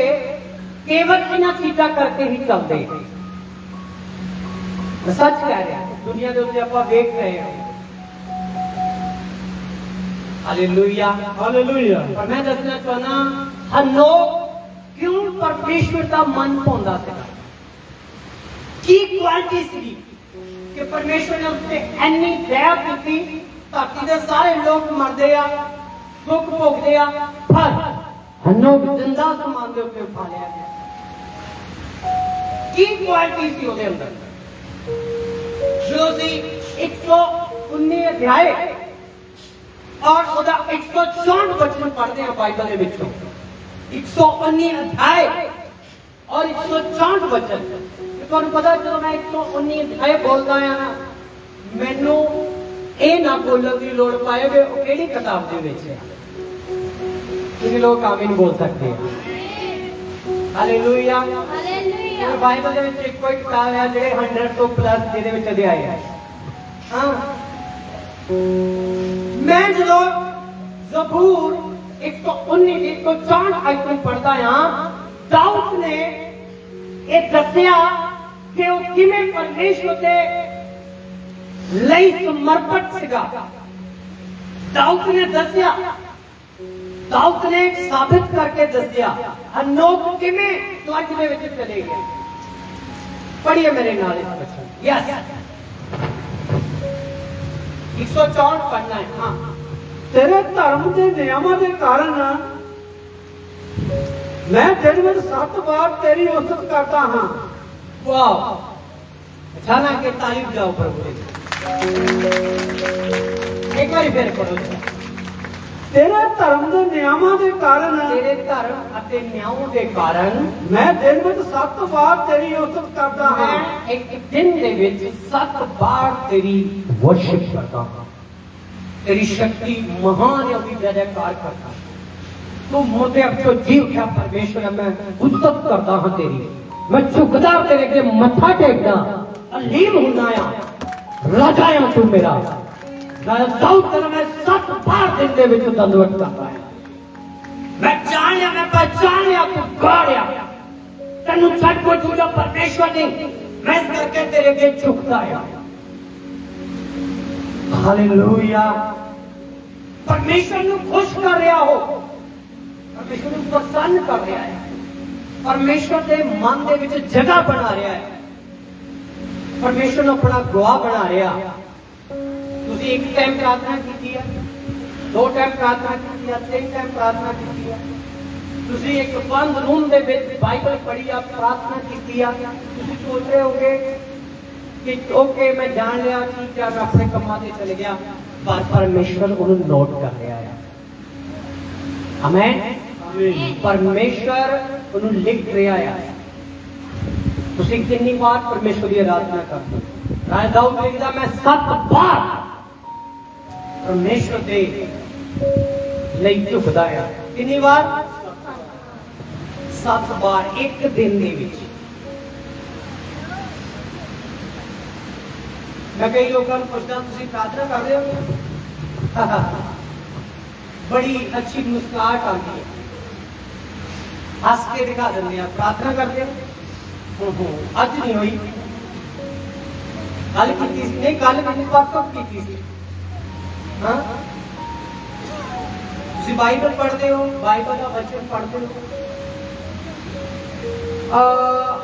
केवल इन्हां चीज़ां करके ही चलते। मैं सच कह रहा, दुनिया के उत्ते आपां वेख रहे हैं। Hallelujah, hallelujah. पर मैं दसना चाहना, हनोक क्यों परमेश्वर का मन पाਉਂਦਾ ਸੀਗਾ? ਕੀ ਕੁਆਲਿਟੀ ਸੀ ਕਿ परमेश्वर ने उससे ਇੰਨੀ दया ਕੀਤੀ? ਧਰਤੀ ਦੇ ਸਾਰੇ ਲੋਕ ਮਰਦੇ ਆ, ਦੁੱਖ ਭੋਗਦੇ ਆ, ਪਰ ਹਨੋਕ ਜ਼ਿੰਦਾ ਸਮਾਨ ਦੇ ਉੱਤੇ ਉਠਾ ਲਿਆ ਗਿਆ। ਕੀ ਕੁਆਲਿਟੀ ਸੀ ਉਹਦੇ ਅੰਦਰ? ਜੋ ਸੀ 119 ਅਧਿਆਏ ਔਰ ਉਹਦਾ 164 ਵਚਨ ਪੜ੍ਹਦੇ ਆ ਬਾਈਬਲ ਦੇ ਵਿੱਚੋਂ। 119 अध्याय और 164 वचन। ਤੁਹਾਨੂੰ ਪਤਾ ਜਦੋਂ ਮੈਂ 119 ਅਧਿਆਏ ਬੋਲਦਾ ਆ ਨਾ, ਮੈਨੂੰ ਇਹ ਨਾ ਬੋਲਣ ਦੀ ਲੋੜ ਪਾਏ ਵੀ ਉਹ ਕਿਹੜੀ ਕਿਤਾਬ ਦੇ ਵਿੱਚ ਹੈ। ਤੁਸੀਂ ਲੋਕ ਆਮੀਨ ਬੋਲ ਸਕਦੇ ਆ। Hallelujah, hallelujah. ਬਾਈਬਲ ਦੇ ਵਿੱਚ ਇੱਕੋ ਹੀ ਕਿਤਾਬ ਹੈ ਜਿਹੜੇ 100 ਤੋਂ ਪਲੱਸ ਜਿਹਦੇ ਵਿੱਚ ਅਧਿਆਏ ਹੈ। ਹਾਂ, ਮੈਂ ਜਦੋਂ ਜ਼ਬੂਰ 119 164 आयत पढ़ता हाँ, दाऊद ने ये दसिया कि वो किवें परमेश्वर दे लई समर्पित सीगा। दाऊद ने दसिया, दाऊद ने साबित करके दसिया हनोक किवें स्वर्ग दे विच चले गए। पढ़िए मेरे नाल इस वचन। यस, 164 पढ़ना है। हाँ, तेरे धर्म के नियमों के कारण मैं दिन में 7 बार तेरी उस्तत करता हाँ। वाह, अच्छा ना कि तारीफ जाओ प्रभु। एक बार फिर पढ़ो। तेरे धर्म के नियमों के कारण, तेरे धर्म अते नियमों के कारण मैं दिन में 7 बार तेरी उस्तत करता हाँ। एक दिन दे विच 7 बार तेरी वर्शिप करता हाँ। तेरी शक्ति महान है, जय जयकार करता। तू मोटे अपने जीव क्या परमेश्वर, मैं उस्तत करता हूं तेरी, मैं झुकदा तेरे के मत्था टेकदा, अलीम हुंदा राजा है तू मेरा। दाऊद तेरा मैं 7 बार दिन दे विच दंडवत करता है। मैं जान लिया, मैं पहचान लिया, तू गाड़िया तेनू छड़ को झूठा परमेश्वर ने, मैं इस करके तेरे के झुकदा है। हालेलुया। परमेश्वर को खुश कर रहा हो, परमेश्वर को प्रसन्न कर रहा है, परमेश्वर के मन के विच जगह बना रहा है, परमेश्वर को अपना गवाह बना रहा। तुसी एक टाइम प्रार्थना की है, 2 टाइम प्रार्थना की है, 3 टाइम प्रार्थना की है, तुसी एक बंद रूम दे विच बाइबल पढ़ी है, प्रार्थना की है। तुसी सोच रहे होगे कि ओके मैं जान लिया, ठीक है, मैं अपने कमा से चले गया, पर परमेश्वर उन्हें नोट कर रहा है। आमीन। परमेश्वर उन्हें लिख रहा है। ਤੁਸੀਂ ਕਿੰਨੀ ਵਾਰ ਪਰਮੇਸ਼ਵਰ ਦੀ ਆਰਾਧਨਾ ਕਰਦੇ ਹੋ? ਰਾਜਾ ਦਾਊਦ ਲਿਖਦਾ ਮੈਂ 7 ਵਾਰ ਪਰਮੇਸ਼ਵਰ ਦੇ ਲਈ ਝੁਕਦਾ ਆ। ਕਿੰਨੀ ਵਾਰ? 7 ਵਾਰ ਇੱਕ ਦਿਨ ਦੇ ਵਿੱਚ। मैं कई लोगों को पूछता तुम प्रार्थना कर रहे हो? बड़ी अच्छी मुस्कुराहट आती है, हंस के दिखा देते हैं प्रार्थना करते हो। अज नहीं हुई, कल की नहीं, कल मैंने परसों की। हाँ, तुम बाइबल पढ़ते हो, बाइबल का वचन पढ़ते हो?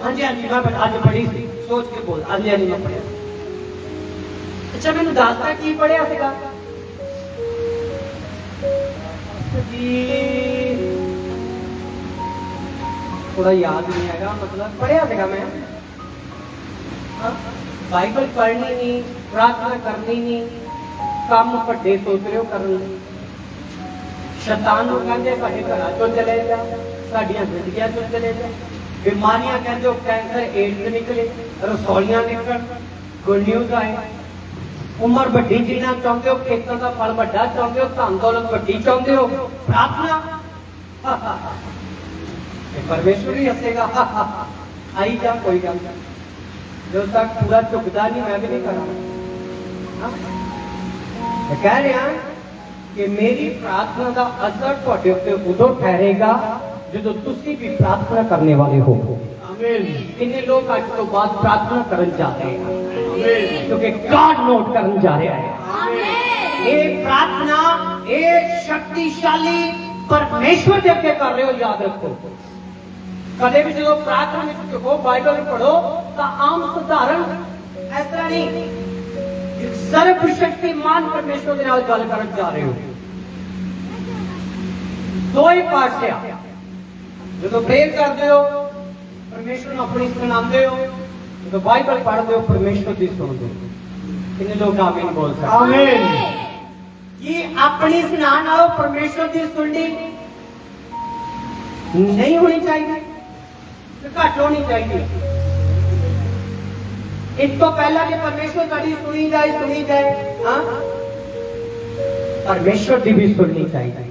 हाँ जी हाँ जी, मैं अज पढ़ी थी, सोच के बोल, हाँ जी मैं पढ़िया। अच्छा मैंने दसदा की पढ़िया सीगा जी, थोड़ा याद नहीं आएगा, मतलब पढ़िया सीगा मैं। बाइबल पढ़नी नहीं, प्रार्थना करनी नहीं, काम वड्डे सोच रहे हो करने। शैतान कहते साडे घरां चों चले जा, साडियां जिंदगियां चों चले जा। बीमारियां कहते हो कैंसर एड्स निकले, रसौलियां निकल, गुड न्यूज आए। उम्र वड्डी जीना चाहते हो, खेतों का फल वड्डा चाहते हो, धन दौलत वड्डी चाहते हो, प्रार्थना परमेश्वर ही हसेगा। आई जा, कोई गल नहीं, जो तक पूरा झुकदा नहीं मैं भी नहीं करा। मैं कह रहा कि मेरी प्रार्थना का असर तुहाडे उत्ते उदों ठहरेगा जो तुसी भी प्रार्थना करने वाले हो। कितने लोग आज तो बाद प्रार्थना करन जाते हैं क्योंकि गॉड नोट करन जा रहा है। ये प्रार्थना एक शक्तिशाली परमेश्वर के अगे कर रहे हो, याद रखो। कदे भी जो प्रार्थना में झुको, बाइबल पढ़ो तो आम साधारण इस तरह नहीं, सर्वशक्तिमान परमेश्वर के नाल गल करन जा रहे हो। दो ही पातशाह जो प्रेयर करते हो परमेश्वर अपनी सुनाते हो, तो बाइबल पढ़ते हो परमेश्वर की सुनते हो। कितने लोग आमीन बोल सकते? आमीन। ये अपनी सुनाना हो, परमेश्वर की सुननी नहीं होनी चाहिए, तो घट होनी चाहिए। इस तो पहला कि परमेश्वर कभी सुनी जाए, हाँ, परमेश्वर की भी सुननी चाहिए।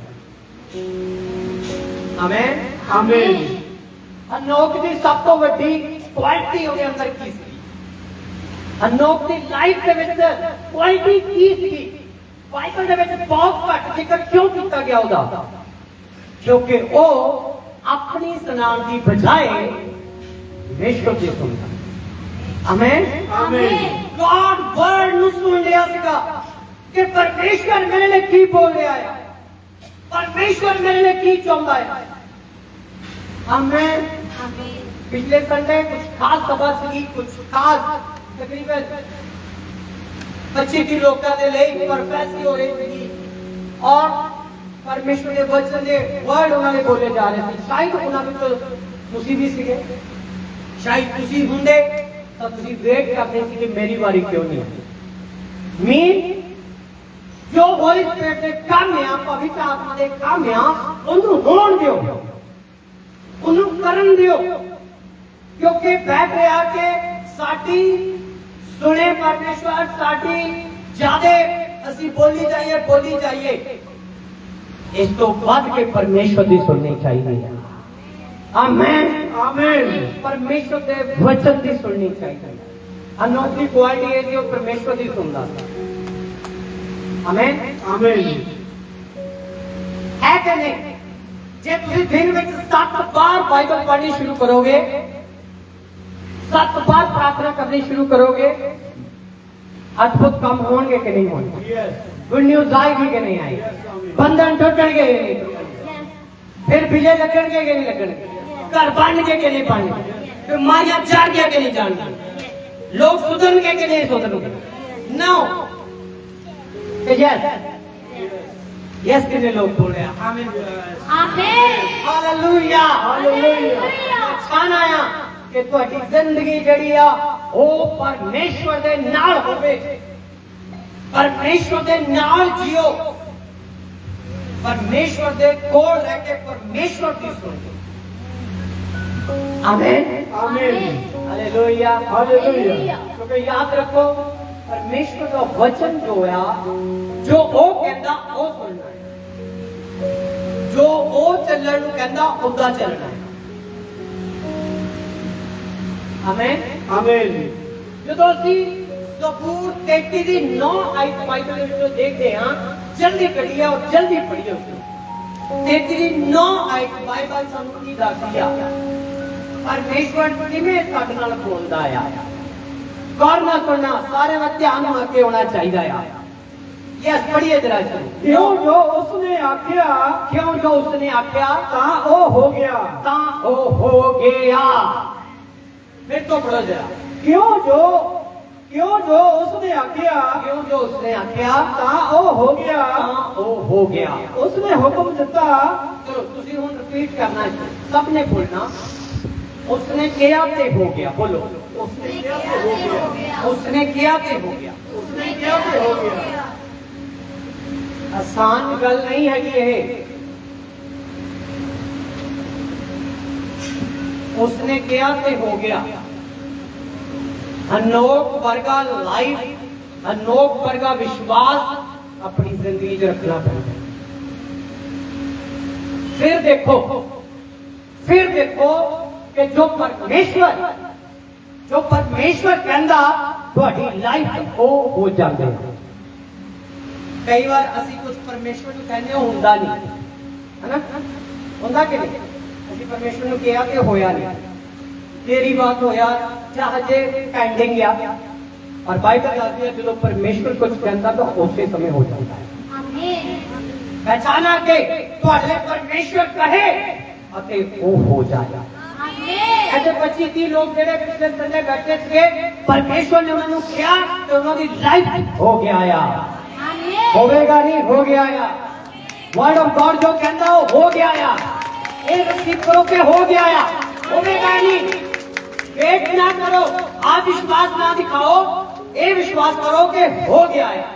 आमीन आमीन। अनोख की सब तो वड्डी क्वालिटी ਉਹਦੇ ਅੰਦਰ ਕੀ ਸੀ? ਅਨੋਖ ਦੀ ਲਾਈਫ ਦੇ ਵਿੱਚ ਕੁਆਲਿਟੀ ਕੀ ਸੀ? ਬਾਈਬਲ ਦੇ ਵਿੱਚ ਬਹੁਤ ਘੱਟ ਜ਼ਿਕਰ ਕਿਉਂ ਕੀਤਾ ਗਿਆ ਉਹਦਾ? ਕਿਉਂਕਿ ਉਹ ਆਪਣੀ ਸੁਣਾਉਣ ਦੀ ਬਜਾਏ ਵਿਸ਼ਵ ਦੀ ਸੁਣਦਾ। Amen amen. ਗॉड ਵਰਡ ਨੂੰ ਸੁਣ ਲਿਆ ਸੀਗਾ ਕਿ ਪਰਮੇਸ਼ਵਰ ਮੇਰੇ ਲਈ ਕੀ ਬੋਲ ਰਿਹਾ ਹੈ, ਪਰਮੇਸ਼ਵਰ ਮੇਰੇ ਲਈ ਕੀ ਚਾਹੁੰਦਾ ਹੈ। आमेन। पिछले संडे कुछ खास सभा सी, कुछ खास तकरीबन 25 लोगों के लिए प्रोफेसी हो रही थी और परमेश्वर के वचन के वर्ड उन्होंने बोले जा रहे थे। शायद उन्होंने तो तुसी भी सीगे, शायद तुसी हुंदे तो तुसी वेट करते सी कि मेरी बारी क्यों नहीं आई। मीन जो होली स्पिरिट के काम है, पवित्र आत्मा के काम है, उन्हें होण दियो, उन्हें करन दियो, क्योंकि बैठ रहा के साडी सुने परमेश्वर, साडी ज्यादा असी बोली जाइए, इस तो बाद के परमेश्वर की सुननी चाहिए। आमीन आमीन। परमेश्वर के वचन की सुननी चाहिए। अनोखी क्वालिटी है जो परमेश्वर की सुनता। आमीन आमीन। है कि नहीं? जे तुम दिन में 7 बार बाइबल पढ़नी शुरू करोगे, 7 बार प्रार्थना करनी शुरू करोगे, अद्भुत काम होंगे कि नहीं होंगे? गुड न्यूज आएगी कि नहीं आएगी? बंधन टूटणगे कि नहीं टूटणगे? फिर बिजली लगणगे कि नहीं लगणगे? घर बनगे कि नहीं बनगे? फिर मारियां जाग गया कि नहीं जान गया? लोग सुधरनगे कि नहीं सुधरनगे? नो यस यस कितने लोग बोल रहे हैं? आमीन आमीन हालेलुया हालेलुया। छान आया कि तुम्हारी जिंदगी जड़ी आ वो परमेश्वर दे नाल होवे, परमेश्वर दे नाल जियो, परमेश्वर दे कोल रह के परमेश्वर की सुनो। आमीन आमीन हालेलुया हालेलुया क्योंकि याद रखो परमेश्वर का वचन जो है जो वो कहता वो सुनना है जो वो चलण ਨੂੰ ਕਹਿੰਦਾ ਉਹਦਾ ਚੱਲਣਾ ਹੈ ਆਮੀਨ आमीन ਜਦੋਂ ਅਸੀਂ ਜ਼ਬੂਰ 33 ਦੀ 9 ਆਇਤ ਬਾਈਬਲ ਦੇ ਵਿੱਚੋਂ ਦੇਖਦੇ ਹਾਂ ਜਲਦੀ ਪੜ੍ਹੀਏ ਔਰ ਜਲਦੀ ਪੜ੍ਹੀਏ ਉਸ ਨੂੰ 33 ਦੀ 9 ਆਇਤ ਬਾਈਬਲ ਸਾਨੂੰ ਕੀ ਦੱਸਦੀ ਆ ਪਰਮੇਸ਼ਵਰ ਕਿਵੇਂ ਸਾਡੇ ਨਾਲ ਬੋਲਦਾ ਆ ਗੌਰ ਨਾਲ ਸੁਣਨਾ ਸਾਰੇ ਵਿੱਚ ਧਿਆਨ ਨਾਲ ਕੇ ਹੋਣਾ ਚਾਹੀਦਾ ਆ यस पढ़िए जरा इसको क्यों जो उसने आख्या क्यों जो उसने आख्या ता ओ हो गया ता ओ हो गया फिर तो पढ़ो जरा क्यों जो उसने आख्या क्यों जो उसने आख्या ता ओ हो गया ता ओ हो गया उसने हुक्म दिता चलो तुसी हुन रिपीट करना है सबने बोलना उसने किया ते हो गया बोलो उसने किया ते हो गया उसने किया ते हो गया उसने किया ते हो गया आसान गल नहीं है ये उसने किया ते हो गया अनोख वर्गा लाइफ अनोख वर्गा विश्वास अपनी जिंदगी च रखना पड़ता फिर देखो कि जो परमेश्वर कहता थोड़ी लाइफ हो जाते हैं कई बार ਅਸੀਂ ਕੁਝ ਪਰਮੇਸ਼ਵਰ ਨੂੰ ਕਹਿੰਦੇ ਹੁੰਦਾ ਨਹੀਂ ਹੈਨਾ ਹੁੰਦਾ ਕਿ ਨਹੀਂ ਅਸੀਂ ਪਰਮੇਸ਼ਵਰ ਨੂੰ ਕਿਹਾ ਤੇ ਹੋਇਆ ਨਹੀਂ ਤੇਰੀ ਬਾਤ ਹੋਇਆ ਜਾਂ ਹਜੇ ਪੈਂਡਿੰਗ ਆ ਔਰ ਬਾਈਬਲ ਦੱਸਦੀ ਹੈ ਜਦੋਂ ਪਰਮੇਸ਼ਵਰ ਕੁਝ ਕਹਿੰਦਾ ਤਾਂ ਉਸੇ ਸਮੇਂ ਹੋ ਜਾਂਦਾ ਹੈ ਆਮੀਨ ਪਹਿਚਾਨਾ ਕਿ ਤੁਹਾਡੇ ਪਰਮੇਸ਼ਵਰ ਕਹੇ ਅਤੇ ਉਹ ਹੋ ਜਾਏਗਾ ਆਮੀਨ ऐसे 25-30 लोग ਜਿਹੜੇ ਪਿਛਲੇ ਸੰਡੇ ਬੈਠੇ ਸੀਗੇ ਪਰਮੇਸ਼ਵਰ ਨੇ ਉਹਨਾਂ ਨੂੰ ਕਿਹਾ ਤੇ ਉਹਨਾਂ ਦੀ ਲਾਈਫ ਹੋ ਗਿਆ ਆ होगा नहीं हो गया या वर्ड ऑफ गॉड जो कहता हो गया या एक रिसीव करो के हो गया या होगा नहीं वेट ना करो आप विश्वास ना दिखाओ ये विश्वास करो के हो गया या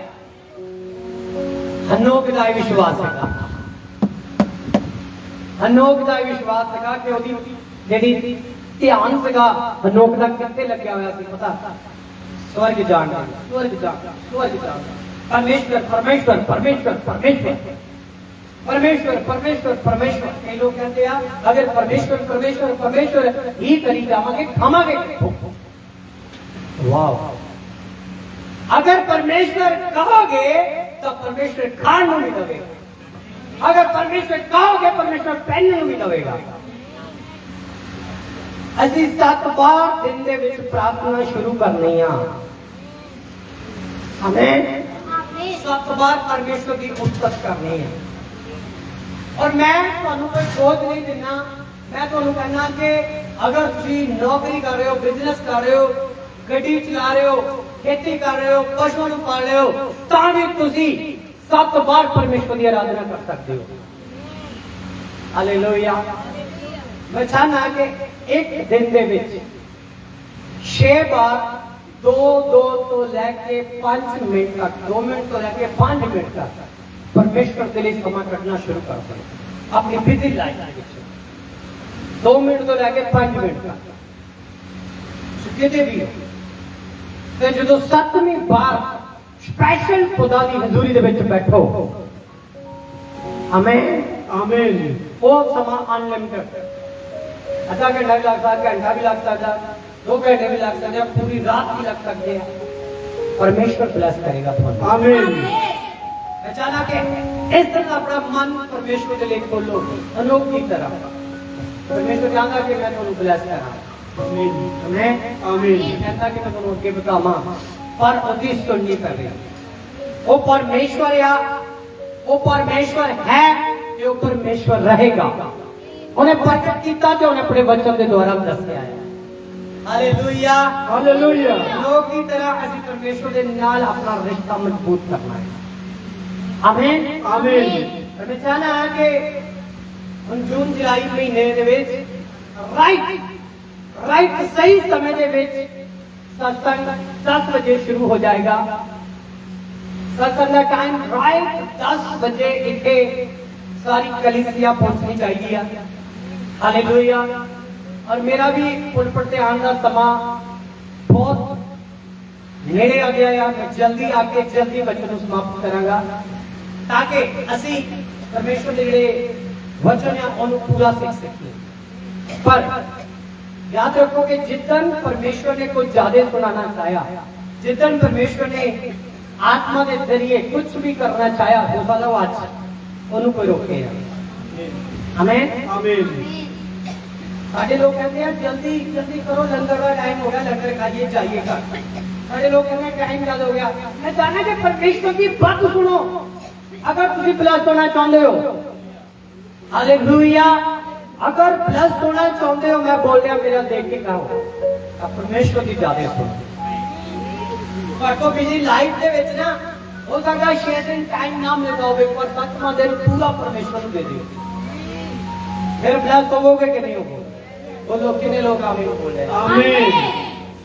अनोख का विश्वास है अनोख का विश्वास है कि ओदी जेडी ध्यान सगा अनोख का कितने लग्या होया सी पता स्वर्ग जान परमेश्वर परमेश्वर परमेश्वर परमेश्वर परमेश्वर परमेश्वर परमेश्वर कई लोग कहते हैं अगर परमेश्वर परमेश्वर परमेश्वर ही करी जावांगे खावांगे वाह अगर परमेश्वर कहोगे तो परमेश्वर खाण नहीं देगा अगर परमेश्वर कहोगे परमेश्वर पहनने नहीं देगा ਅਸੀਂ 7 ਵਾਰ दिन ਦੇ ਵਿੱਚ प्रार्थना शुरू करनी है हमें 7 बार परमेश्वर की उस्तत करनी है और मैं ਤੁਹਾਨੂੰ कोई बोझ नहीं देना मैं ਤੁਹਾਨੂੰ कहना कि अगर ਤੁਸੀਂ नौकरी कर रहे हो बिजनेस कर रहे हो ਗੱਡੀ ਚਲਾ ਰਹੇ ਹੋ खेती कर रहे हो पशुओं ਨੂੰ पाल रहे हो ਤਾਂ ਵੀ ਤੁਸੀਂ 7 बार परमेश्वर की आराधना कर सकते हो हालेलुया मैं चाहना कि एक दिन ਦੇ ਵਿੱਚ 6 बार 2 तो लेके 5 मिनट तक 2 मिनट तो लेके 5 मिनट तक परमेश्वर के लिए समय कटना शुरू कर दो अपनी बिजी लाइफ 2 मिनट तो लेके 5 मिनट तक कितने भी ਤੇ ਜਦੋਂ 7ਵੀਂ ਵਾਰ ਸਪੈਸ਼ਲ ਖੁਦਾ ਦੀ ਹਜ਼ੂਰੀ ਦੇ ਵਿੱਚ ਬੈਠੋ ਆਮੀਨ आमीन ਉਹ ਸਮਾਂ ਅਨਲਿਮਿਟਡ आधा घंटा भी लग सकता है घंटा भी लग सकता है 2 घंटे भी लग सकते हैं पूरी रात भी लग सकते हैं परमेश्वर ब्लेस करेगा तुम्हें आमीन अचानक इस तरह अपना मन परमेश्वर के लिए खोलो अनोख की तरह परमेश्वर चाहता कि मैं तुम्हें ब्लेस करा आमीन हमें आमीन कहता कि मैं तुम्हें आगे बतावा पर उसकी सुननी कर रही वो परमेश्वर या वो परमेश्वर है जो परमेश्वर रहेगा उन्हें प्रकट किया जो उन्हें अपने वचन के द्वारा दसिया है हालेलुया हालेलुया लोग की तरह ਅਸੀਂ परमेश्वर के नाल अपना रिश्ता मजबूत करना है आमीन आमीन मैं चाहना है कि हम जून जुलाई महीने ਦੇ ਵਿੱਚ राइट सही समय ਦੇ ਵਿੱਚ सत्संग 10 बजे शुरू हो जाएगा सत्संग का टाइम राइट 10 बजे इतने सारी कलीसिया पहुंचनी चाहिए हालेलुया और मेरा भी पुलपट ते आने का समा बहुत नेड़े आ गया है। मैं जल्दी आके जल्दी वचन को समाप्त करांगा ताकि असी परमेश्वर के जिहड़े वचन है उन्हें पूरा सीख सकिए। पर याद रखो कि जितन परमेश्वर ने कुछ ज्यादा सुनाना चाहा, जितन परमेश्वर ने आत्मा के जरिए कुछ भी करना चाहा, हो सकता वो आज उन्हें कोई रोके ना। आमीन आमीन। साढ़े लोग कहते हैं जल्दी जल्दी करो, लंगर का टाइम हो गया, लंगर खाइए जाइएगा। साढ़े लोग कहते हैं टाइम ज्यादा हो गया। मैं चाहना कि परमेश्वर की बात सुनो। अगर तुम प्लस होना चाहते हो, हालेलुया, अगर प्लस होना चाहते हो, मैं बोल रहा मेरा देख के कहो अब परमेश्वर की ज्यादा सुनो। तो बिजी लाइफ के विच ना हो सकता है 6 दिन टाइम ना मिलता हो, पर 7वां दिन पूरा परमेश्वर को दे दियो, फिर प्लस होवोगे कि नहीं होवोगे? बोलो कितने लोग आमीन बोल रहे हैं? आमीन।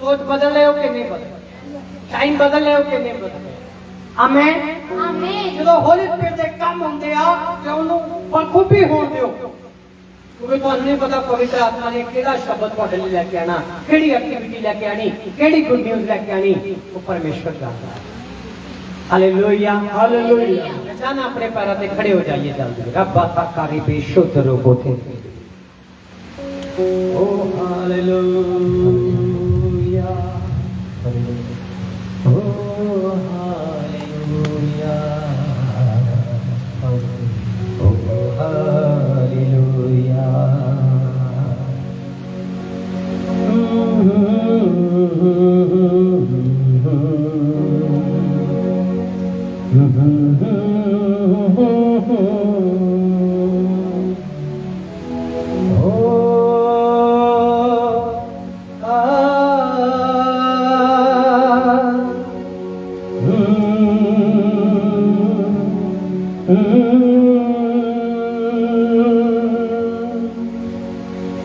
सोच बदल रहे हो कि नहीं बदल? टाइम बदल रहे हो कि नहीं बदल? आमीन आमीन। जो होली स्पिरिट दे काम होंदे आ ते ओनु बखूबी होण दियो, क्योंकि तुहानू नहीं पता पवित्र आत्मा ने केड़ा शब्द तुहाडे लिए लेके आना, केड़ी एक्टिविटी लेके आनी, केड़ी गुड न्यूज़ लेके आनी, वो परमेश्वर जानता है। Hallelujah hallelujah. जाना अपने पैरों पे खड़े हो जाइए जल्दी। रब्बा साकारी बेशुद्ध रोगों थे। ओ हालेलुया ओ हालेलुया ओ हालेलुया।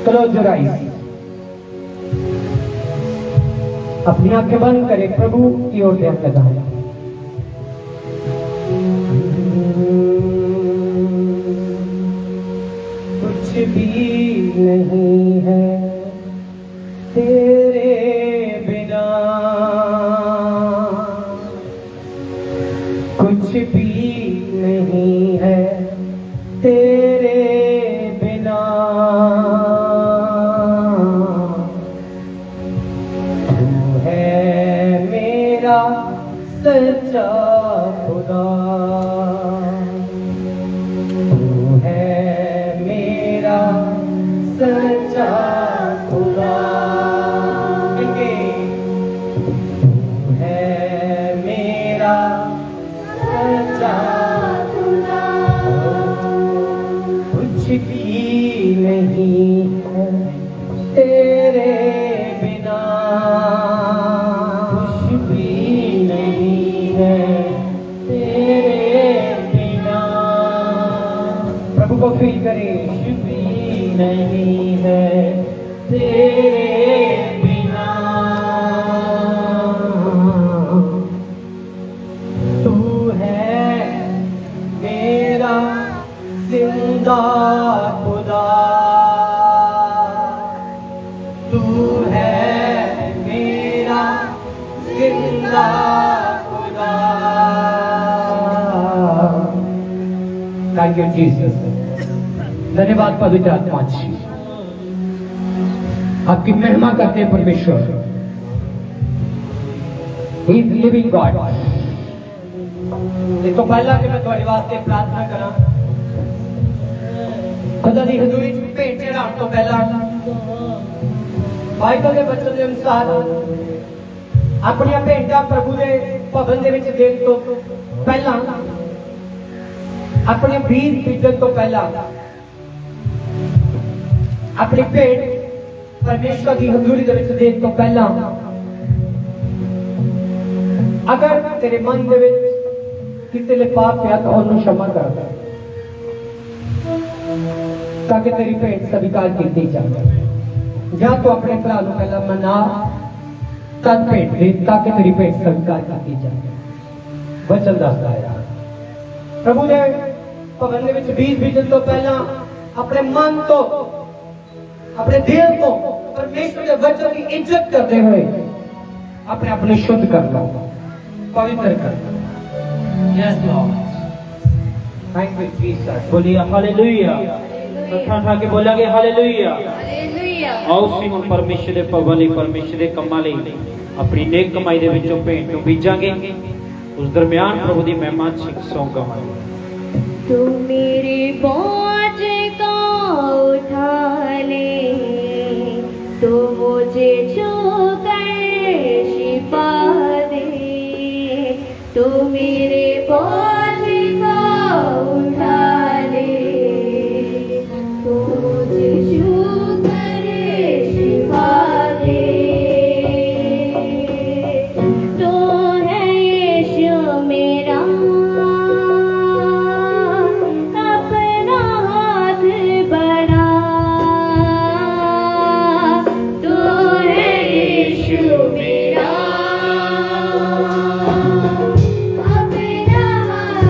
Close your eyes. अपनी आंखें बंद करें, प्रभु की ओर ध्यान लगाएं। कुछ भी नहीं है तेरे बिना, कुछ भी नहीं है तेरे बिना, तू है मेरा सच्चा खुदा, तू है मेरा सच्चा खुदा, तू है मेरा सच्चा खुदा, कुछ भी नहीं है तेरे बिना, कुछ भी नहीं है तेरे बिना। प्रभु को फील करें, कुछ भी नहीं है तेरे बिना, तू है मेरा जिंदा खुदा, तू है मेरा जिंदा खुदा। Thank you Jesus. धन्यवाद पवित्र आत्मा जी, आपकी महिमा करते हैं परमेश्वर। He is living God. तो पहला कि मैं तुम्हारे वास्ते प्रार्थना करा, खुदा दी हजूरी च भेंट चढ़ाउण तो पहला बाइबल के वचन के अनुसार अपनी भेंटा प्रभु के भवन दे विच देण तो पहला, अपने बीज बीजन तो पहला, अपनी भेंट परमेश्वर की हजूरी दे विच देण तो पहला, अगर तेरे मन दे विच किसी ले पाप है तो उन्हें क्षमा कर दे, ताकि तेरी भेंट स्वीकार की जाए। या तो अपने भरा को पहला मना तद भेंट दे, ताकि तेरी भेंट स्वीकार की जाए। वचन दसदा है प्रभु ने भवन दे विच बीज बीजन तो पहला अपने मन तो अपने दिल को परमेश्वर के वचन की इज्जत करते हुए अपने अपने शुद्ध कर लो, पवित्र कर लो। Yes lord. Thank you Jesus. बोलिए हालेलुया। कथा ठा के बोलांगे हालेलुया। आओ सी हम परमेश्वर ਦੇ ਭਵਨ ਲਈ ਪਰਮੇਸ਼ਰ ਦੇ ਕੰਮਾਂ ਲਈ ਆਪਣੀ ਨੇਕ ਕਮਾਈ ਦੇ ਵਿੱਚੋਂ ਭੇਂਟ ਨੂੰ ਬੀਜਾਂਗੇ। ਉਸ ਦਰਮਿਆਨ ਪ੍ਰਭੂ ਦੀ ਮਹਿਮਾ ਚ ਇੱਕ ਸੌਂਗ ਗਾਵਾਂਗੇ। तू मेरे बोझ को उठा ले, तू मुझे छू कर शिफा दे, तू मेरे बोझ को उठा ले, तू मुझे छू कर शिफा दे, तू है यीशु मेरा अपना हाथ बढ़ा, तू है यीशु मेरा अपना हाथ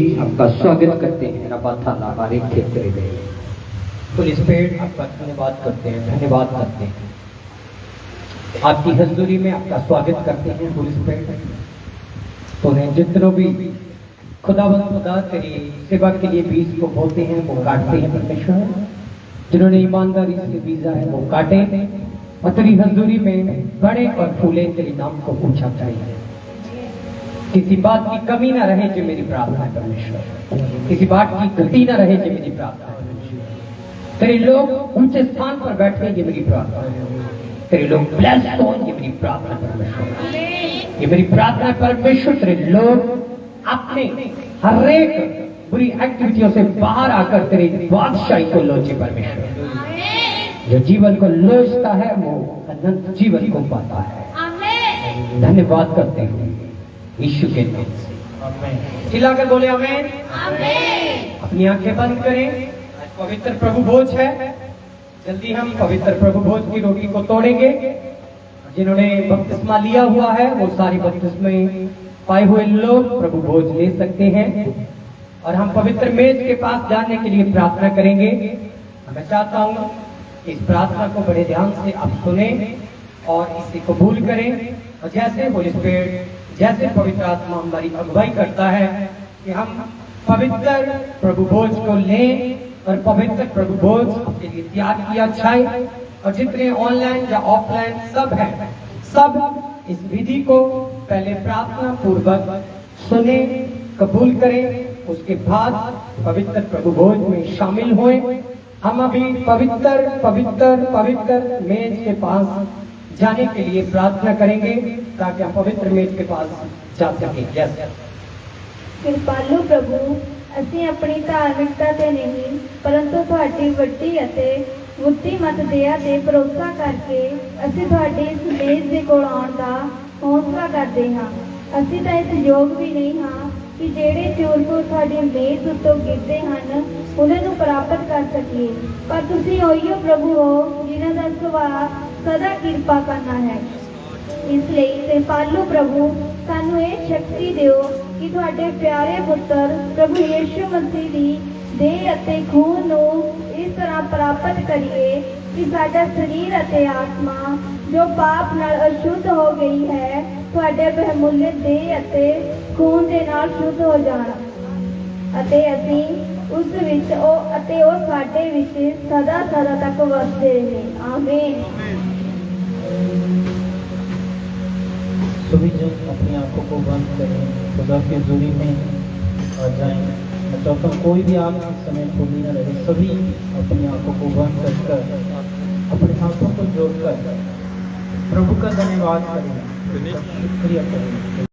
जी आपका स्वागत करते हैं रबाथा लाबारे क्षेत्र में। पुलिस पेड़ आपका धन्यवाद करते हैं, धन्यवाद करते हैं। आपकी हजूरी में आपका स्वागत करते हैं पुलिस पेड़। तो जितनों भी खुदा तेरी सेवा के लिए बीज को बोते हैं वो काटते हैं परमेश्वर। जिन्होंने ईमानदारी से बीजा है वो काटे और तेरी हजूरी में बड़े और फूले तेरे नाम को ऊंचा चाहिए। किसी बात की कमी ना रहे जो मेरी प्रार्थना है परमेश्वर। किसी बात की गति ना रहे जो मेरी प्रार्थना है परमेश्वर। तेरे लोग ऊंचे स्थान पर बैठे ये मेरी प्रार्थना है। तेरे लोग ब्लेस्ड हो ये मेरी प्रार्थना परमेश्वर। ये मेरी प्रार्थना परमेश्वर। तेरे लोग अपने हर एक बुरी एक्टिविटियों से बाहर आकर तेरी बादशाही को लोचे परमेश्वर। जो जीवन को लोचता है वो अनंत जीवन को पाता है। धन्यवाद करते हैं यीशु के नाम से। चिल्लाकर बोले आमीन। अपनी आंखें बंद करें। आज पवित्र प्रभु भोज है। जल्दी हम पवित्र प्रभु भोज की रोटी को तोड़ेंगे। जिन्होंने बपतिस्मा लिया हुआ है वो सारी बपतिस्मे पाए हुए लोग प्रभु भोज ले सकते हैं। और हम पवित्र मेज के पास जाने के लिए प्रार्थना करेंगे। मैं चाहता हूँ इस प्रार्थना को बड़े ध्यान से आप सुने और इसे कबूल करें। और जैसे होली स्पिरिट, जैसे पवित्र आत्मा हमारी अगुवाई करता है कि हम पवित्र प्रभु भोज को लें और पवित्र प्रभु भोज आपके लिए तैयार किया जाए। और जितने ऑनलाइन या ऑफलाइन सब है, सब इस विधि को पहले प्रार्थना पूर्वक सुने, कबूल करें। उसके बाद पवित्र प्रभु भोज में शामिल हुए। हम अभी पवित्र पवित्र पवित्र मेज के पास जाने के लिए प्रार्थना करेंगे ताकि हम पवित्र मेज के पास जा सकें। यस कृपालु प्रभु, ਅਸੀਂ ਆਪਣੀ ਧਾਰਮਿਕਤਾ ਤੇ ਨਹੀਂ ਪਰੰਤु ਤੁਹਾਡੀ ਵੱਡੀ ਅਤੇ ਬੁੱਧੀਮਤ ਦਇਆ ਤੇ ਭਰੋਸਾ ਕਰਕੇ ਅਸੀਂ ਤੁਹਾਡੇ ਇਸ ਮੇਜ਼ ਦੇ ਕੋਲ ਆਉਣ ਦਾ ਹੌਸਲਾ ਕਰਦੇ ਹਾਂ। ਅਸੀਂ ਤਾਂ ਇਸ ਯੋਗ ਵੀ ਨਹੀਂ ਹਾਂ ਕਿ ਜਿਹੜੇ ਚੋਰ ਤੁਹਾਡੀ ਮੇਜ਼ ਉੱਤੋਂ ਗਿਰਦੇ ਹਨ ਉਹਨਾਂ ਨੂੰ ਪ੍ਰਾਪਤ ਕਰ ਸਕੀਏ, ਪਰ ਤੁਸੀਂ ਉਹੀਓ ਪ੍ਰਭੂ ਹੋ ਜਿਨ੍ਹਾਂ ਦਾ ਸੁਭਾਅ ਸਦਾ ਕਿਰਪਾ ਕਰਨਾ ਹੈ। ਇਸ ਲਈ ਕਿਰਪਾਲੂ ਪ੍ਰਭੂ ਸਾਨੂੰ ਇਹ ਸ਼ਕਤੀ ਦਿਓ ਕਿ ਤੁਹਾਡੇ ਪਿਆਰੇ ਪੁੱਤਰ ਪ੍ਰਭੂ ਯੀਸ਼ੂ ਮਸੀਹ ਦੀ ਦੇਹ ਅਤੇ ਖੂਨ ਨੂੰ ਇਸ ਤਰ੍ਹਾਂ ਪ੍ਰਾਪਤ ਕਰੀਏ ਕਿ ਸਾਡਾ ਸਰੀਰ ਅਤੇ ਆਤਮਾ ਜੋ ਪਾਪ ਨਾਲ ਅਸ਼ੁੱਧ ਹੋ ਗਈ ਹੈ ਤੁਹਾਡੇ ਬਹੁਮੁੱਲੇ ਦੇਹ ਅਤੇ ਖੂਨ ਦੇ ਨਾਲ ਸ਼ੁੱਧ ਹੋ ਜਾਣ ਅਤੇ ਅਸੀਂ ਉਸ ਵਿੱਚ ਉਹ ਸਾਡੇ ਵਿੱਚ ਸਦਾ ਸਦਾ ਤੱਕ ਵਸਦੇ ਰਹੇ। ਆਮੀਨ। सभी जन अपनी आंखों को बंद करें, खुदा की हज़ूरी में आ जाएं। मैं चाहता हूँ कोई भी आंख इस समय खुली न रहे। सभी अपनी आंखों को बंद कर अपने हाथों को जोड़कर प्रभु का धन्यवाद करें, शुक्रिया करें।